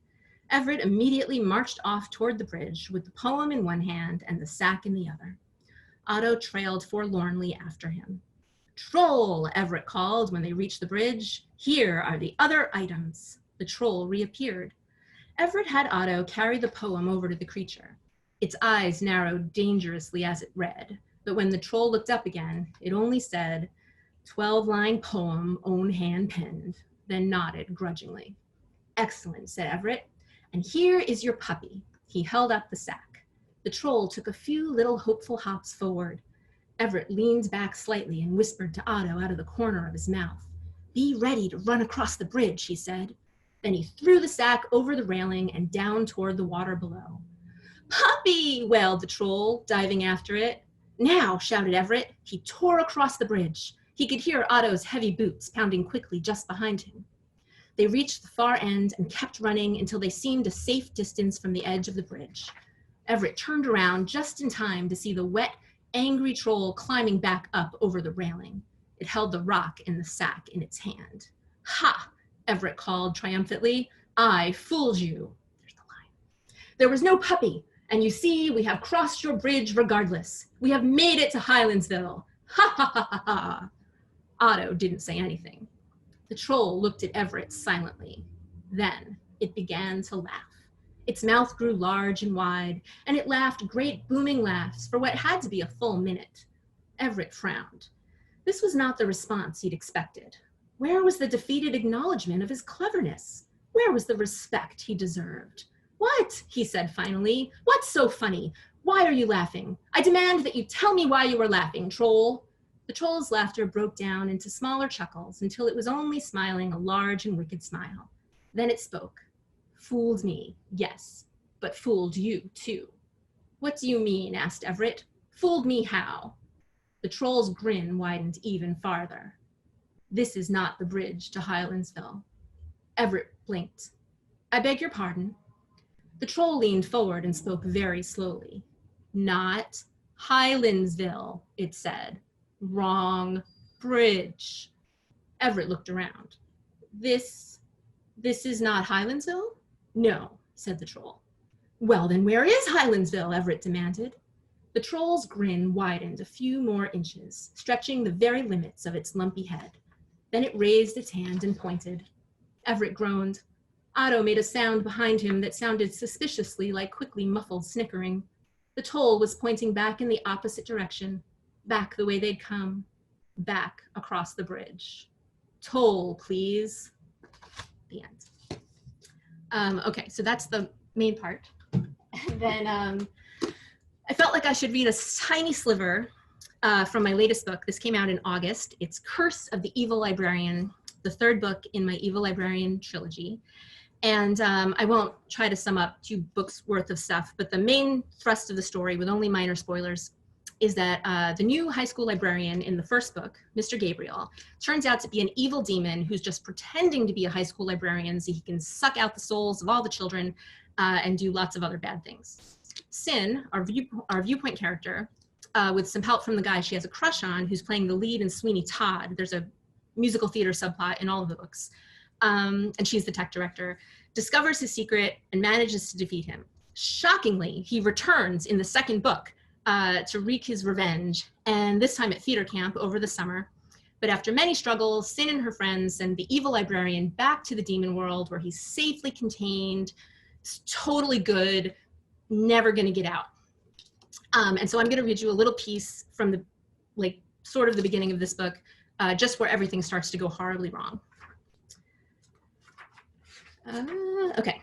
Everett immediately marched off toward the bridge with the poem in one hand and the sack in the other. Otto trailed forlornly after him. "Troll," Everett called when they reached the bridge. "Here are the other items." The troll reappeared. Everett had Otto carry the poem over to the creature. Its eyes narrowed dangerously as it read, but when the troll looked up again, it only said, 12-line poem, own hand penned, then nodded grudgingly. "Excellent," said Everett. "And here is your puppy." He held up the sack. The troll took a few little hopeful hops forward. Everett leaned back slightly and whispered to Otto out of the corner of his mouth. "Be ready to run across the bridge," he said. Then he threw the sack over the railing and down toward the water below. "Puppy!" wailed the troll, diving after it. "Now!" shouted Everett. He tore across the bridge. He could hear Otto's heavy boots pounding quickly just behind him. They reached the far end and kept running until they seemed a safe distance from the edge of the bridge. Everett turned around just in time to see the wet, angry troll climbing back up over the railing. It held the rock in the sack in its hand. "Ha!" Everett called triumphantly. "I fooled you." There's the line. "There was no puppy, and you see we have crossed your bridge regardless. We have made it to Highlandsville. Ha ha ha ha ha." Otto didn't say anything. The troll looked at Everett silently. Then it began to laugh. Its mouth grew large and wide, and it laughed great booming laughs for what had to be a full minute. Everett frowned. This was not the response he'd expected. Where was the defeated acknowledgement of his cleverness? Where was the respect he deserved? "What?" he said finally. "What's so funny? Why are you laughing? I demand that you tell me why you are laughing, troll." The troll's laughter broke down into smaller chuckles until it was only smiling a large and wicked smile. Then it spoke. "Fooled me, yes, but fooled you too." "What do you mean?" asked Everett. "Fooled me how?" The troll's grin widened even farther. "This is not the bridge to Highlandsville." Everett blinked. "I beg your pardon?" The troll leaned forward and spoke very slowly. "Not Highlandsville," it said. "Wrong bridge." Everett looked around. This is not Highlandsville?" "No," said the troll. "Well, then where is Highlandsville?" Everett demanded. The troll's grin widened a few more inches, stretching the very limits of its lumpy head. Then it raised its hand and pointed. Everett groaned. Otto made a sound behind him that sounded suspiciously like quickly muffled snickering. The troll was pointing back in the opposite direction, back the way they'd come, back across the bridge. Toll, please. The end. Okay, so that's the main part. And then I felt like I should read a tiny sliver from my latest book. This came out in August. It's Curse of the Evil Librarian, the third book in my Evil Librarian trilogy. And I won't try to sum up 2 books worth of stuff, but the main thrust of the story, with only minor spoilers, is that the new high school librarian in the first book, Mr. Gabriel, turns out to be an evil demon who's just pretending to be a high school librarian so he can suck out the souls of all the children and do lots of other bad things. Sin, our viewpoint character, with some help from the guy she has a crush on, who's playing the lead in Sweeney Todd. There's a musical theater subplot in all of the books. And she's the tech director, discovers his secret and manages to defeat him. Shockingly, he returns in the second book to wreak his revenge, and this time at theater camp over the summer. But after many struggles, Sin and her friends send the evil librarian back to the demon world where he's safely contained, totally good, never gonna get out. And so I'm gonna read you a little piece from the, sort of the beginning of this book, just where everything starts to go horribly wrong. Okay.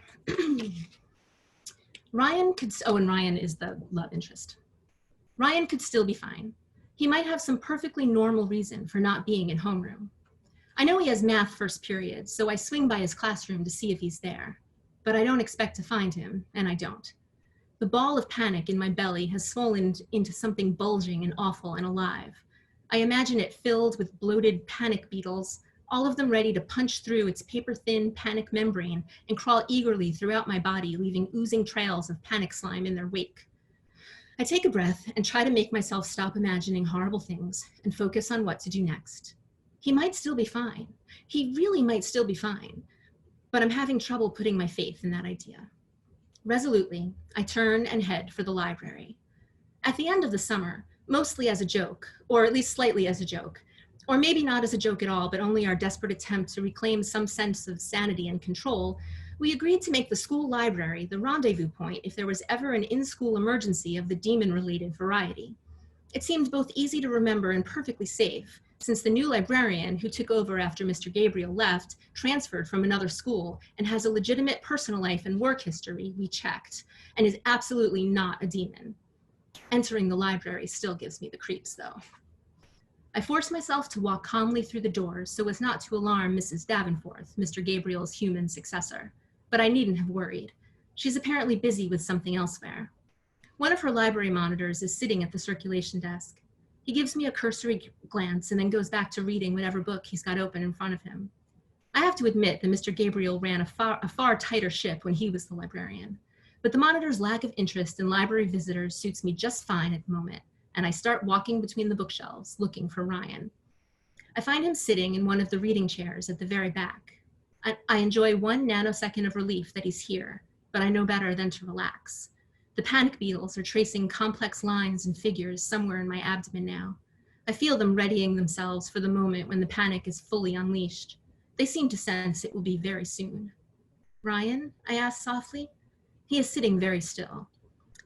Ryan could, and Ryan is the love interest. Ryan could still be fine. He might have some perfectly normal reason for not being in homeroom. I know he has math first period, so I swing by his classroom to see if he's there. But I don't expect to find him, and I don't. The ball of panic in my belly has swollen into something bulging and awful and alive. I imagine it filled with bloated panic beetles, all of them ready to punch through its paper-thin panic membrane and crawl eagerly throughout my body, leaving oozing trails of panic slime in their wake. I take a breath and try to make myself stop imagining horrible things and focus on what to do next. He might still be fine. He really might still be fine, but I'm having trouble putting my faith in that idea. Resolutely, I turn and head for the library. At the end of the summer, mostly as a joke, or at least slightly as a joke, or maybe not as a joke at all, but only our desperate attempt to reclaim some sense of sanity and control, we agreed to make the school library the rendezvous point if there was ever an in-school emergency of the demon-related variety. It seemed both easy to remember and perfectly safe, since the new librarian who took over after Mr. Gabriel left transferred from another school and has a legitimate personal life and work history we checked, and is absolutely not a demon. Entering the library still gives me the creeps, though. I force myself to walk calmly through the doors so as not to alarm Mrs. Davenport, Mr. Gabriel's human successor, but I needn't have worried. She's apparently busy with something elsewhere. One of her library monitors is sitting at the circulation desk. He gives me a cursory glance and then goes back to reading whatever book he's got open in front of him. I have to admit that Mr. Gabriel ran a far tighter ship when he was the librarian, but the monitor's lack of interest in library visitors suits me just fine at the moment, and I start walking between the bookshelves looking for Ryan. I find him sitting in one of the reading chairs at the very back. I enjoy 1 nanosecond of relief that he's here, but I know better than to relax. The panic beetles are tracing complex lines and figures somewhere in my abdomen now. I feel them readying themselves for the moment when the panic is fully unleashed. They seem to sense it will be very soon. Ryan? I ask softly. He is sitting very still.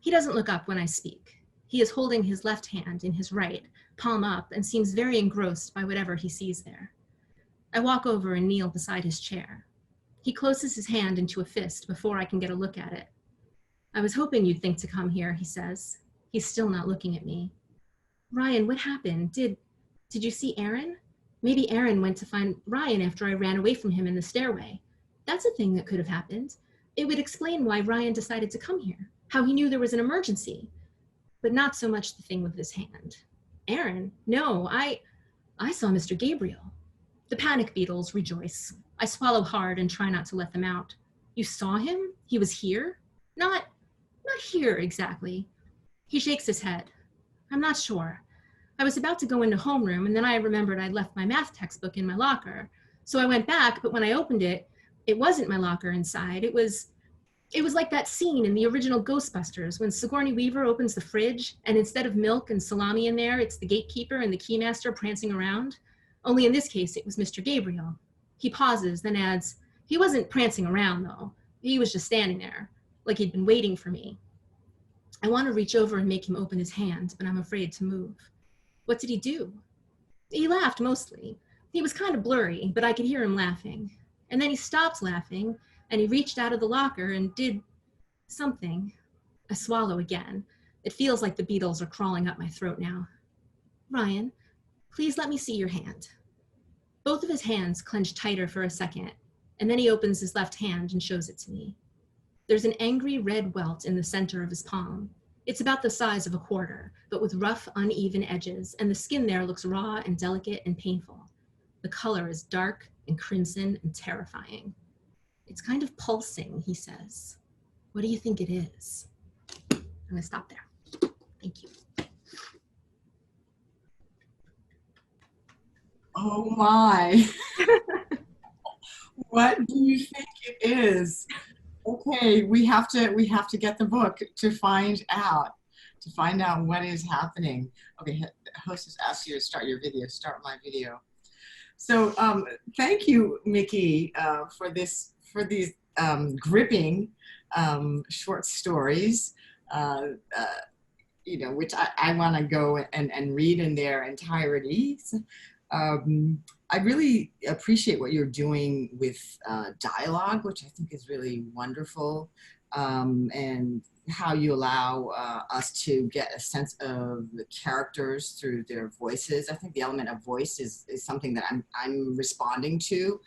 He doesn't look up when I speak. He is holding his left hand in his right, palm up, and seems very engrossed by whatever he sees there. I walk over and kneel beside his chair. He closes his hand into a fist before I can get a look at it. I was hoping you'd think to come here, he says. He's still not looking at me. Ryan, what happened? Did you see Aaron? Maybe Aaron went to find Ryan after I ran away from him in the stairway. That's a thing that could have happened. It would explain why Ryan decided to come here, how he knew there was an emergency, but not so much the thing with his hand. Aaron? No, I saw Mr. Gabriel. The panic beetles rejoice. I swallow hard and try not to let them out. You saw him? He was here? Not here exactly. He shakes his head. I'm not sure. I was about to go into homeroom and then I remembered I'd left my math textbook in my locker. So I went back, but when I opened it, it wasn't my locker inside. It was It was like that scene in the original Ghostbusters when Sigourney Weaver opens the fridge and instead of milk and salami in there, it's the gatekeeper and the keymaster prancing around. Only in this case, it was Mr. Gabriel. He pauses, then adds, he wasn't prancing around though. He was just standing there, like he'd been waiting for me. I want to reach over and make him open his hand, but I'm afraid to move. What did he do? He laughed mostly. He was kind of blurry, but I could hear him laughing. And then he stopped laughing, and he reached out of the locker and did something. I swallow again. It feels like the beetles are crawling up my throat now. Ryan, please let me see your hand. Both of his hands clench tighter for a second, and then he opens his left hand and shows it to me. There's an angry red welt in the center of his palm. It's about the size of a quarter, but with rough, uneven edges, and the skin there looks raw and delicate and painful. The color is dark and crimson and terrifying. It's kind of pulsing, he says. What do you think it is? I'm gonna stop there. Thank you. Oh my. What do you think it is? Okay, we have to get the book to find out what is happening. Okay, the host has asked you to start your video. Start my video. So thank you, Mickey, for these gripping short stories. You know, which I want to go and read in their entirety. I really appreciate what you're doing with dialogue, which I think is really wonderful, and how you allow us to get a sense of the characters through their voices. I think the element of voice is something that I'm responding to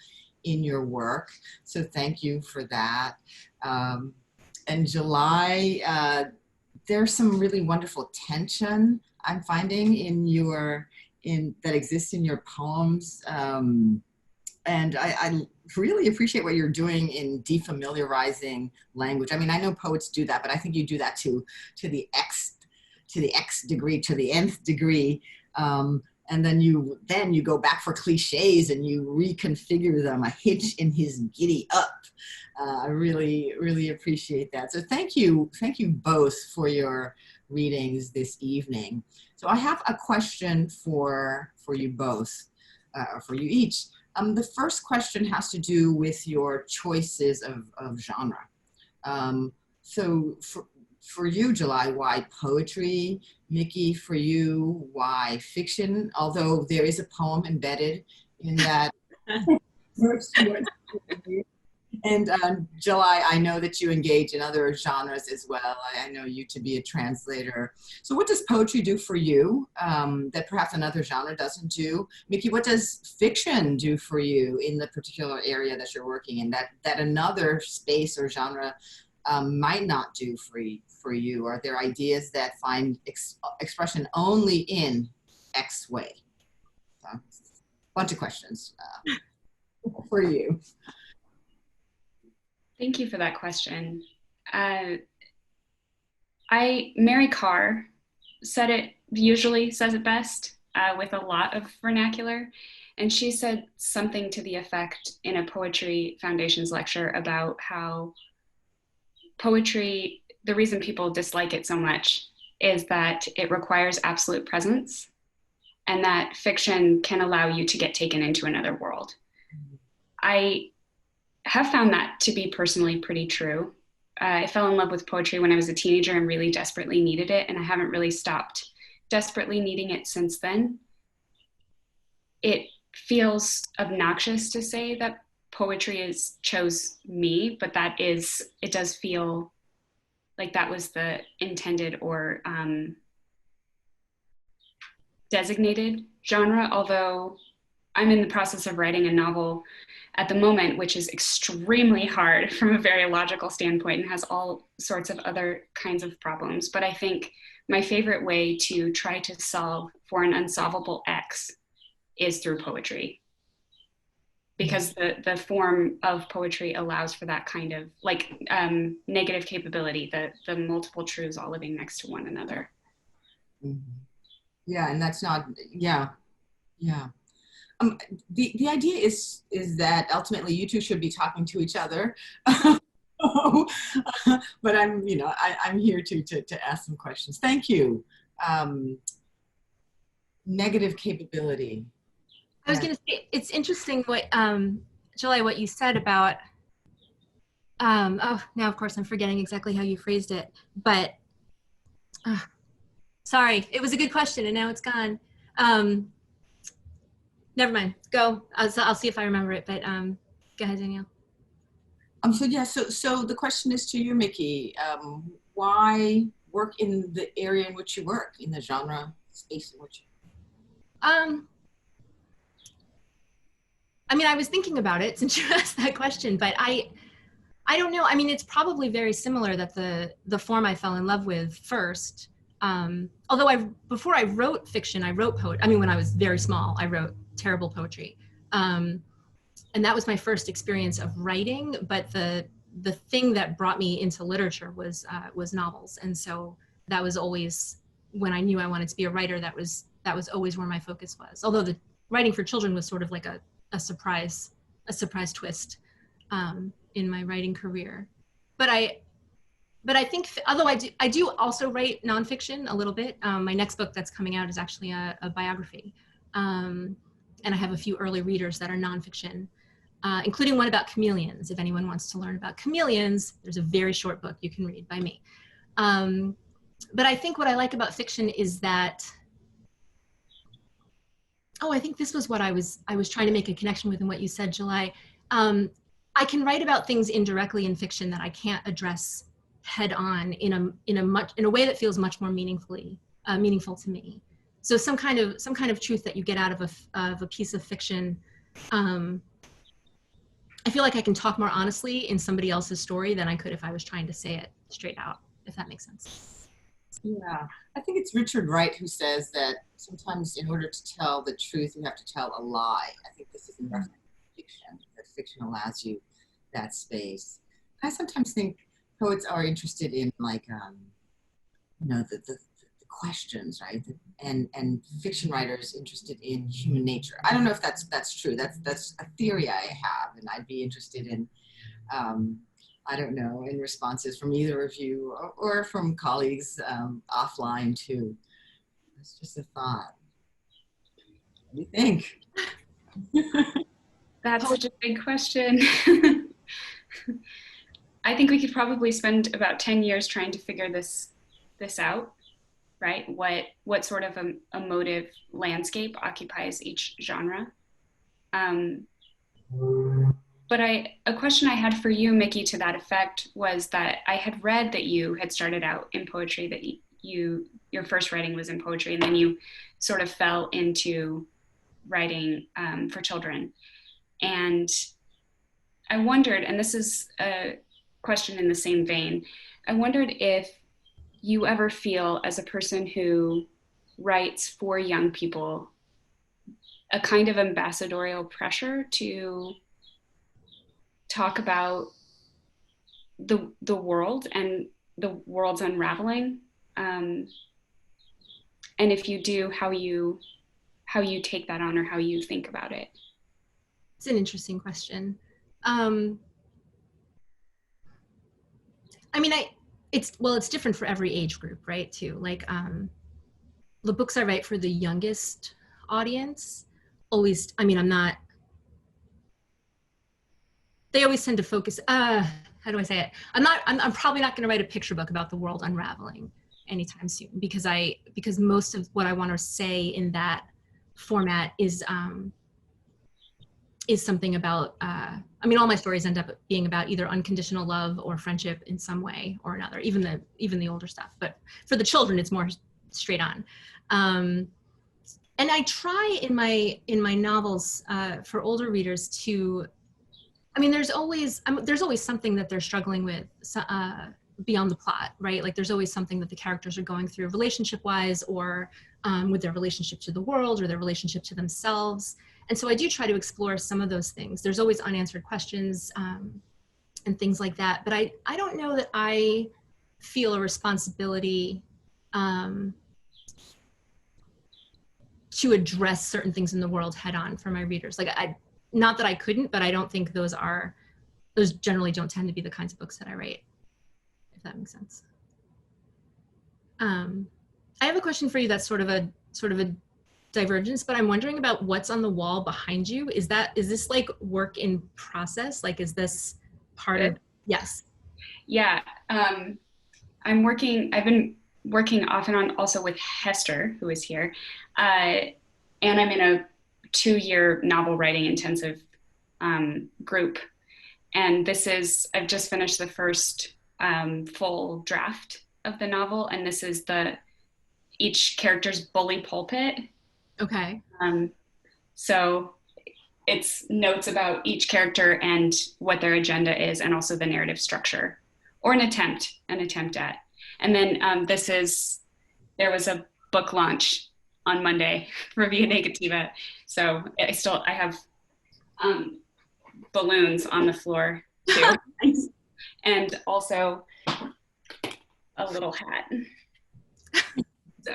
in your work. So thank you for that. And July, there's some really wonderful tension I'm finding that exists in your poems. And I really appreciate what you're doing in defamiliarizing language. I mean, I know poets do that, but I think you do that to the nth degree. And then you go back for cliches and you reconfigure them. A hitch in his giddy up. I really, really appreciate that. So thank you both for your readings this evening. So I have a question for you both, for you each. The first question has to do with your choices of genre. So for you, July, why poetry? Mickey, for you, why fiction? Although there is a poem embedded in that first one. And July, I know that you engage in other genres as well. I know you to be a translator. So what does poetry do for you that perhaps another genre doesn't do? Mickey, what does fiction do for you in the particular area that you're working in that another space or genre might not do for you? Are there ideas that find expression only in X way? So, bunch of questions for you. Thank you for that question. Mary Carr usually says it best with a lot of vernacular. And she said something to the effect in a Poetry Foundation's lecture about how poetry, the reason people dislike it so much is that it requires absolute presence and that fiction can allow you to get taken into another world. I have found that to be personally pretty true. I fell in love with poetry when I was a teenager and really desperately needed it, and I haven't really stopped desperately needing it since then. It feels obnoxious to say that poetry chose me, but it does feel like that was the intended or designated genre, although I'm in the process of writing a novel at the moment, which is extremely hard from a very logical standpoint and has all sorts of other kinds of problems. But I think my favorite way to try to solve for an unsolvable X is through poetry. Because the form of poetry allows for that kind of negative capability, the multiple truths all living next to one another. Mm-hmm. Yeah, and that's not, yeah. The idea is that ultimately you two should be talking to each other So, but I'm, you know, I'm here to ask some questions. Thank you. Negative capability. I was going to say, it's interesting what, July, what you said about, oh, now of course I'm forgetting exactly how you phrased it, but sorry, it was a good question and now it's gone. Never mind, go. I'll see if I remember it, but go ahead, Danielle. So yeah, so the question is to you, Mickey. Why work in the area in which you work, in the genre space in which you I mean, I was thinking about it since you asked that question, but I don't know. I mean, it's probably very similar that the form I fell in love with first. Although before I wrote fiction, I wrote poetry. I mean, when I was very small, I wrote terrible poetry. And that was my first experience of writing, but the thing that brought me into literature was novels. And so that was always, when I knew I wanted to be a writer, that was always where my focus was. Although the writing for children was sort of like a surprise twist in my writing career. But I think, although I do also write nonfiction a little bit. My next book that's coming out is actually a biography. And I have a few early readers that are nonfiction, including one about chameleons. If anyone wants to learn about chameleons, there's a very short book you can read by me. But I think what I like about fiction is that, I think this was what I was trying to make a connection with in what you said, July. I can write about things indirectly in fiction that I can't address head on in a way that feels much more meaningful to me. So some kind of truth that you get out of a piece of fiction, I feel like I can talk more honestly in somebody else's story than I could if I was trying to say it straight out, if that makes sense. Yeah, I think it's Richard Wright who says that sometimes in order to tell the truth, you have to tell a lie. I think this is in reference to fiction, that fiction allows you that space. I sometimes think poets are interested in, like, you know, the questions, right? And fiction writers interested in human nature. I don't know if that's true. That's a theory I have, and I'd be interested in, I don't know, in responses from either of you or from colleagues offline too. It's just a thought. What do you think? That's such a big question. I think we could probably spend about 10 years trying to figure this out, right? What sort of emotive landscape occupies each genre. But a question I had for you, Mickey, to that effect was that I had read that you had started out in poetry, that your first writing was in poetry, and then you sort of fell into writing for children. And I wondered, and this is a question in the same vein, I wondered if you ever feel, as a person who writes for young people, a kind of ambassadorial pressure to talk about the world and the world's unraveling, and if you do, how you take that on or how you think about it. It's an interesting question. I mean, it's different for every age group, right? Too, like the books I write for the youngest audience always, I mean, they always tend to focus, how do I say it? I'm probably not going to write a picture book about the world unraveling anytime soon, because most of what I want to say in that format is something about, I mean, all my stories end up being about either unconditional love or friendship in some way or another, even the older stuff. But for the children, it's more straight on. And I try in my novels for older readers to, I mean, there's always something that they're struggling with beyond the plot, right? Like there's always something that the characters are going through relationship-wise, or with their relationship to the world or their relationship to themselves. And so I do try to explore some of those things. There's always unanswered questions and things like that. But I don't know that I feel a responsibility to address certain things in the world head on for my readers. Like not that I couldn't, but I don't think those are those generally don't tend to be the kinds of books that I write, if that makes sense. I have a question for you that's sort of a divergence, but I'm wondering about what's on the wall behind you. Is this like work in process? Like, is this part of, yes. Yeah, I've been working off and on also with Hester, who is here. And I'm in a 2-year novel writing intensive group. And I've just finished the first full draft of the novel. And this is each character's bully pulpit. Okay. So it's notes about each character and what their agenda is, and also the narrative structure, or an attempt at. And then there was a book launch on Monday for Via Negativa. So I have balloons on the floor too. And also a little hat. So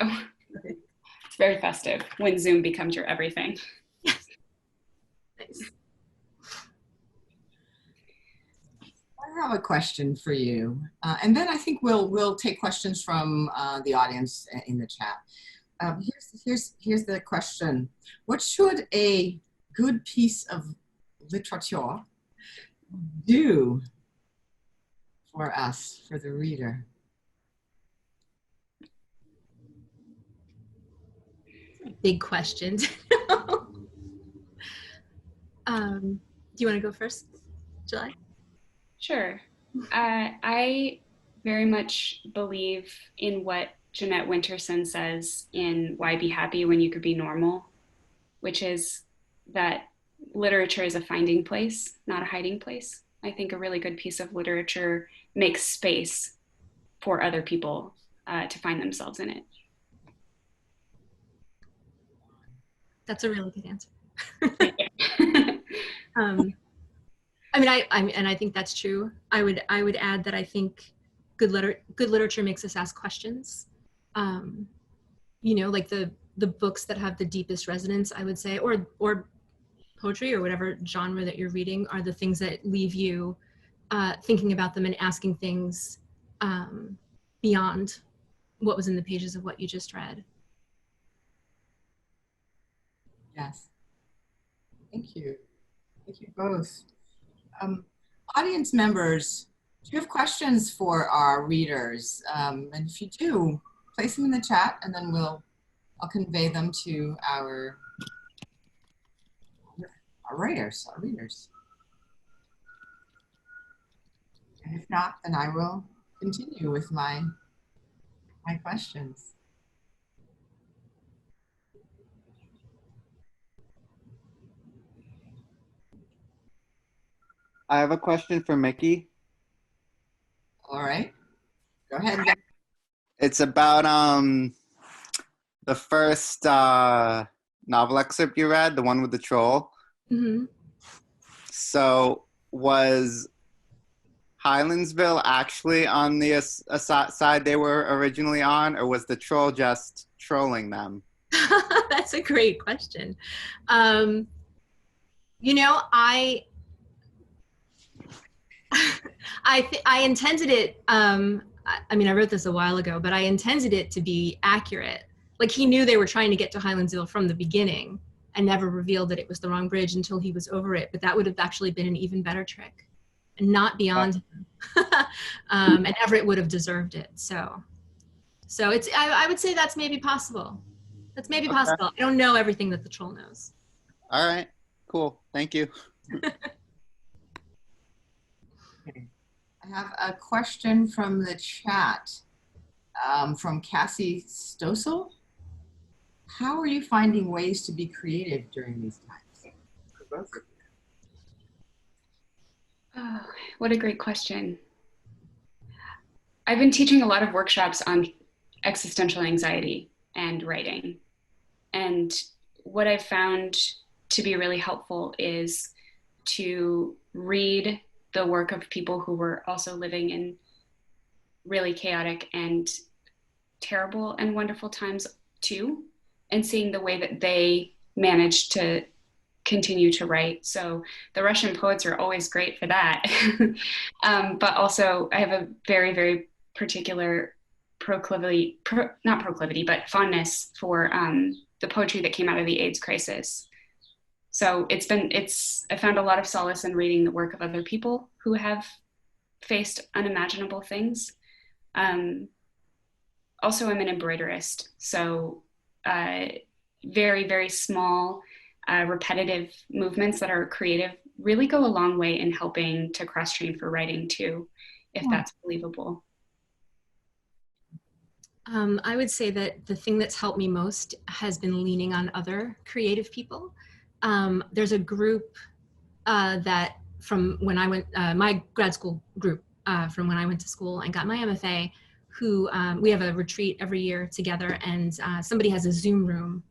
it's very festive when Zoom becomes your everything. Yes. Nice. I have a question for you, and then I think we'll take questions from the audience in the chat. Here's the question: what should a good piece of literature do for us, for the reader? Big questions. Do you want to go first, July? Sure. I very much believe in what Jeanette Winterson says in Why Be Happy When You Could Be Normal, which is that literature is a finding place, not a hiding place. I think a really good piece of literature makes space for other people to find themselves in it. That's a really good answer. I think that's true. I would add that I think good literature makes us ask questions. Like the books that have the deepest resonance, I would say, or poetry or whatever genre that you're reading, are the things that leave you thinking about them and asking things beyond what was in the pages of what you just read. Yes. Thank you. Thank you both. Audience members, do you have questions for our readers? And if you do, place them in the chat, and then I'll convey them to our readers. And if not, then I will continue with my questions. I have a question for Mickey. All right, go ahead. It's about the first novel excerpt you read, the one with the troll. Mm-hmm. So was Hylandsville actually on the side they were originally on, or was the troll just trolling them? That's a great question. I intended it, I wrote this a while ago, but I intended it to be accurate. Like, he knew they were trying to get to Hylandsville from the beginning and never revealed that it was the wrong bridge until he was over it. But that would have actually been an even better trick, and not beyond him. And Everett would have deserved it. So it's, I would say that's maybe possible. That's maybe possible. I don't know everything that the troll knows. All right, cool. Thank you. I have a question from the chat from Cassie Stossel. How are you finding ways to be creative during these times? For both of you. Oh, what a great question. I've been teaching a lot of workshops on existential anxiety and writing. And what I've found to be really helpful is to read the work of people who were also living in really chaotic and terrible and wonderful times too, and seeing the way that they managed to continue to write. So the Russian poets are always great for that. But also I have a very, very particular not proclivity, but fondness for the poetry that came out of the AIDS crisis. So I found a lot of solace in reading the work of other people who have faced unimaginable things. Also, I'm an embroiderist, so very, very small, repetitive movements that are creative really go a long way in helping to cross-train for writing too, if that's believable. I would say that the thing that's helped me most has been leaning on other creative people. There's a group that from when I went, my grad school group from when I went to school and got my MFA, who we have a retreat every year together, and somebody has a Zoom room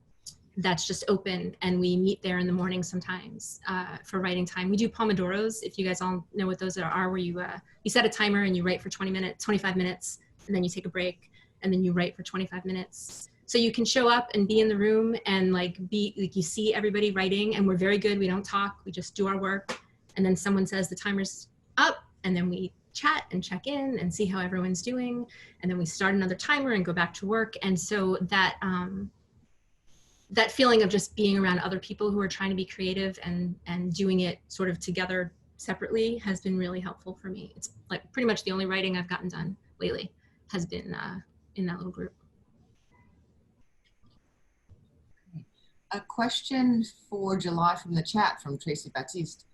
that's just open, and we meet there in the morning sometimes for writing time. We do Pomodoros, if you guys all know what those are, where you set a timer and you write for 25 minutes, and then you take a break, and then you write for 25 minutes. So you can show up and be in the room and you see everybody writing, and we're very good. We don't talk, we just do our work. And then someone says the timer's up, and then we chat and check in and see how everyone's doing. And then we start another timer and go back to work. And so that, that feeling of just being around other people who are trying to be creative and doing it sort of together separately has been really helpful for me. It's like pretty much the only writing I've gotten done lately has been in that little group. A question for July from the chat from Tracy Baptiste.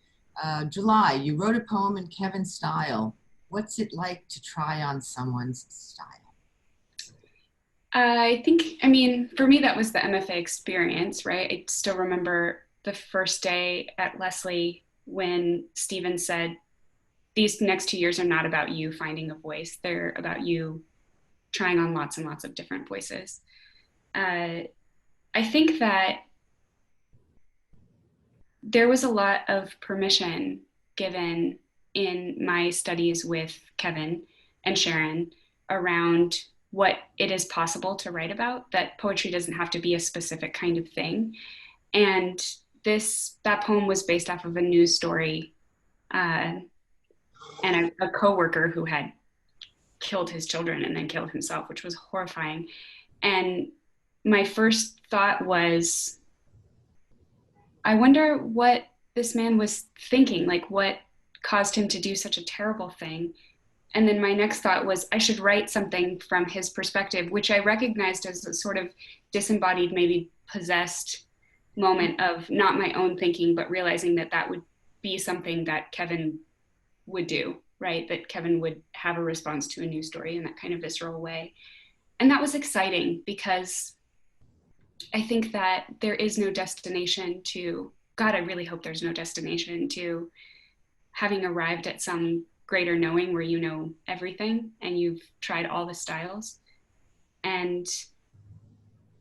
July, you wrote a poem in Kevin's style. What's it like to try on someone's style? I mean, for me, that was the MFA experience, right? I still remember the first day at Lesley when Stephen said, these next 2 years are not about you finding a voice. They're about you trying on lots and lots of different voices. I think that there was a lot of permission given in my studies with Kevin and Sharon around what it is possible to write about, that poetry doesn't have to be a specific kind of thing. And that poem was based off of a news story and a coworker who had killed his children and then killed himself, which was horrifying. And my first thought was, I wonder what this man was thinking, like what caused him to do such a terrible thing. And then my next thought was, I should write something from his perspective, which I recognized as a sort of disembodied, maybe possessed moment of not my own thinking, but realizing that that would be something that Kevin would do, right? That Kevin would have a response to a news story in that kind of visceral way. And that was exciting because I think that there is no destination to, God, I really hope there's no destination to having arrived at some greater knowing where you know everything and you've tried all the styles. And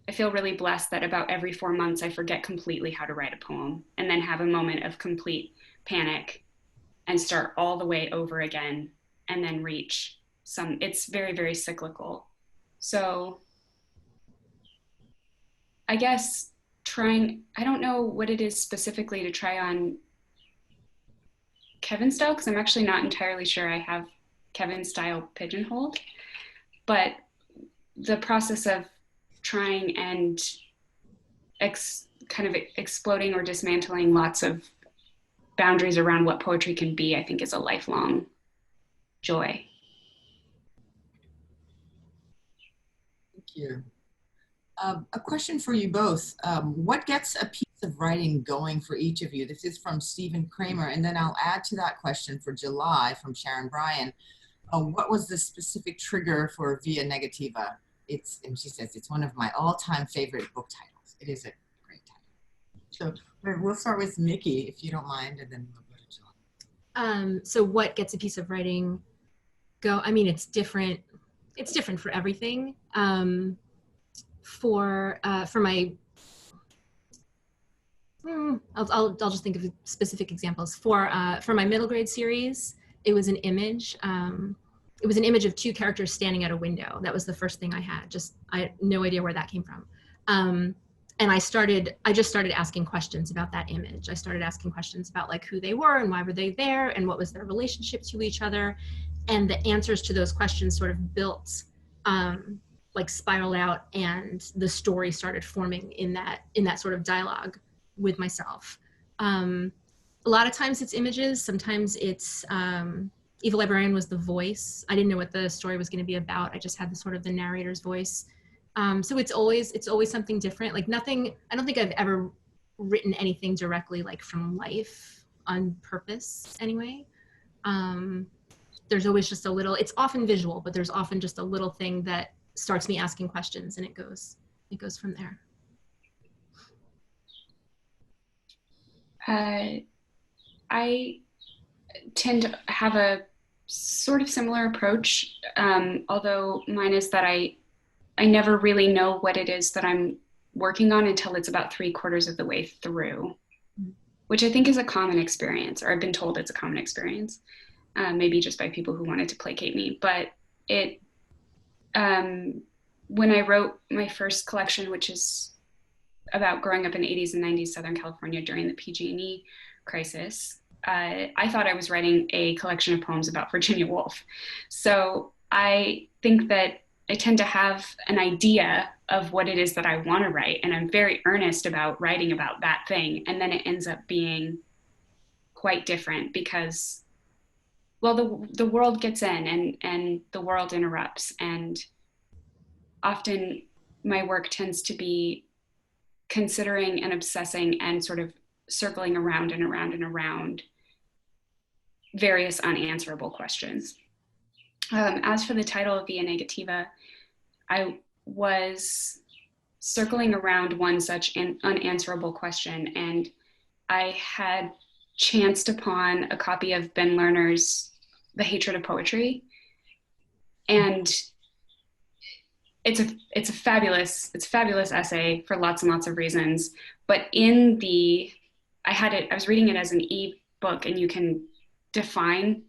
I feel really blessed that about every 4 months I forget completely how to write a poem and then have a moment of complete panic and start all the way over again and then reach some, it's very, very cyclical. So I guess I don't know what it is specifically to try on Kevin's style, because I'm actually not entirely sure I have Kevin's style pigeonholed, but the process of trying and kind of exploding or dismantling lots of boundaries around what poetry can be, I think is a lifelong joy. Thank you. A question for you both. What gets a piece of writing going for each of you? This is from Stephen Kramer, and then I'll add to that question for July from Sharon Bryan. What was the specific trigger for Via Negativa? And she says, it's one of my all-time favorite book titles. It is a great title. So we'll start with Mickey, if you don't mind, and then we'll go to July. So what gets a piece of writing go? I mean, it's different. It's different for everything. For my, I'll just think of specific examples. For my middle grade series, it was an image. It was an image of 2 characters standing at a window. That was the first thing I had. I had no idea where that came from. and I just started asking questions about that image. I started asking questions about like who they were and why were they there and what was their relationship to each other. And the answers to those questions sort of built, like spiraled out, and the story started forming in that sort of dialogue with myself. A lot of times it's images, sometimes it's, Evil Librarian was the voice. I didn't know what the story was going to be about. I just had the narrator's voice. So it's always something different. Like nothing, I don't think I've ever written anything directly like from life on purpose anyway. There's always just a little, it's often visual, but there's often just a little thing that starts me asking questions, and it goes from there. I tend to have a sort of similar approach, although mine is that I never really know what it is that I'm working on until it's about 3/4 of the way through, which I think is a common experience, or I've been told it's a common experience, maybe just by people who wanted to placate me. But it, when I wrote my first collection, which is about growing up in 80s and 90s Southern California during the PG&E crisis, I thought I was writing a collection of poems about Virginia Woolf. So I think that I tend to have an idea of what it is that I want to write, and I'm very earnest about writing about that thing, and then it ends up being quite different because, well, the world gets in and the world interrupts, and often my work tends to be considering and obsessing and sort of circling around and around and around various unanswerable questions. As for the title of Via Negativa, I was circling around one such an unanswerable question, and I had chanced upon a copy of Ben Lerner's The Hatred of Poetry, and it's a fabulous essay for lots and lots of reasons. But I was reading it as an e-book, and you can define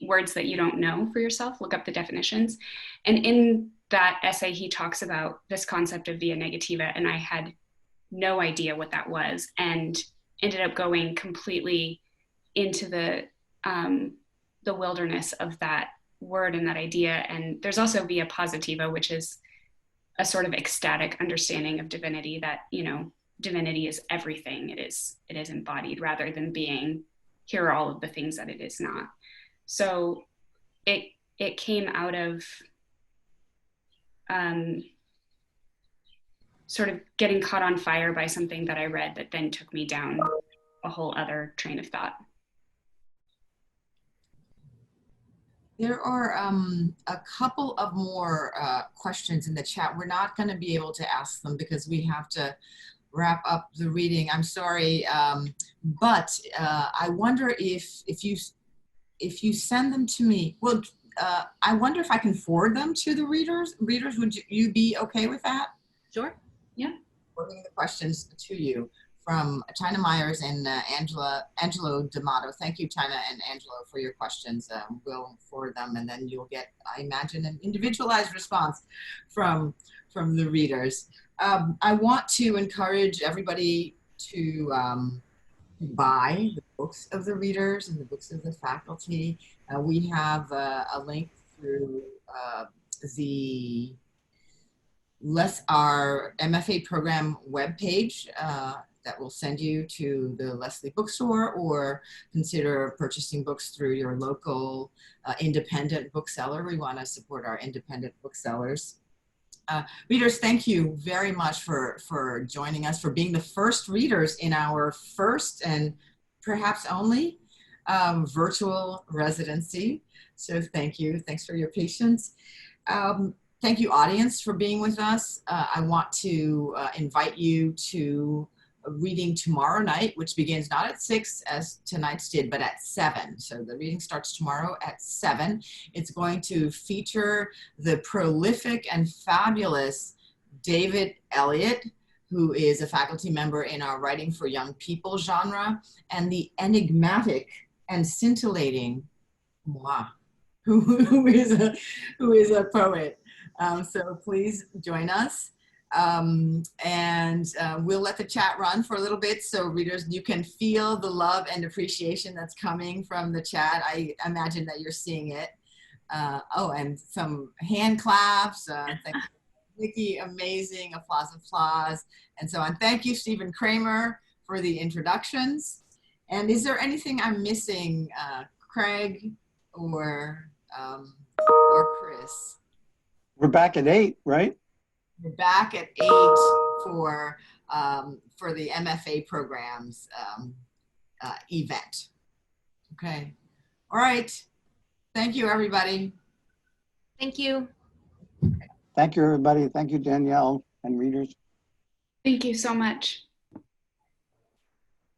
words that you don't know for yourself, look up the definitions. And in that essay, he talks about this concept of via negativa, and I had no idea what that was, and ended up going completely into the wilderness of that word and that idea. And there's also via positiva, which is a sort of ecstatic understanding of divinity, that, you know, divinity is everything. It is embodied, rather than being, here are all of the things that it is not. So it came out of sort of getting caught on fire by something that I read that then took me down a whole other train of thought. There are a couple of more questions in the chat. We're not going to be able to ask them because we have to wrap up the reading. I'm sorry, but I wonder if you send them to me. Well, I wonder if I can forward them to the readers. Readers, would you be okay with that? Sure. Yeah. Forwarding the questions to you from China Myers and Angelo D'Amato. Thank you, China and Angelo, for your questions. We'll forward them, and then you'll get, I imagine, an individualized response from the readers. I want to encourage everybody to buy the books of the readers and the books of the faculty. We have a link through our MFA program webpage that will send you to the Lesley bookstore, or consider purchasing books through your local independent bookseller. We want to support our independent booksellers. Readers, thank you very much for joining us, for being the first readers in our first and perhaps only virtual residency. So thank you. Thanks for your patience. Thank you, audience, for being with us. I want to invite you to a reading tomorrow night, which begins not at 6 as tonight's did, but at 7. So the reading starts tomorrow at 7. It's going to feature the prolific and fabulous David Elliott, who is a faculty member in our Writing for Young People genre, and the enigmatic and scintillating moi, who is a poet. So please join us. We'll let the chat run for a little bit so readers, you can feel the love and appreciation that's coming from the chat. I imagine that you're seeing it. Oh, and some hand claps. Thank you, Nikki, amazing, applause, and so on. Thank you, Stephen Kramer, for the introductions. And is there anything I'm missing, Craig or Chris? We're back at 8, right? We're back at 8 for the MFA programs event. Okay. All right. Thank you, everybody. Thank you. Thank you, everybody. Thank you, Danielle and readers. Thank you so much.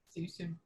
See you soon.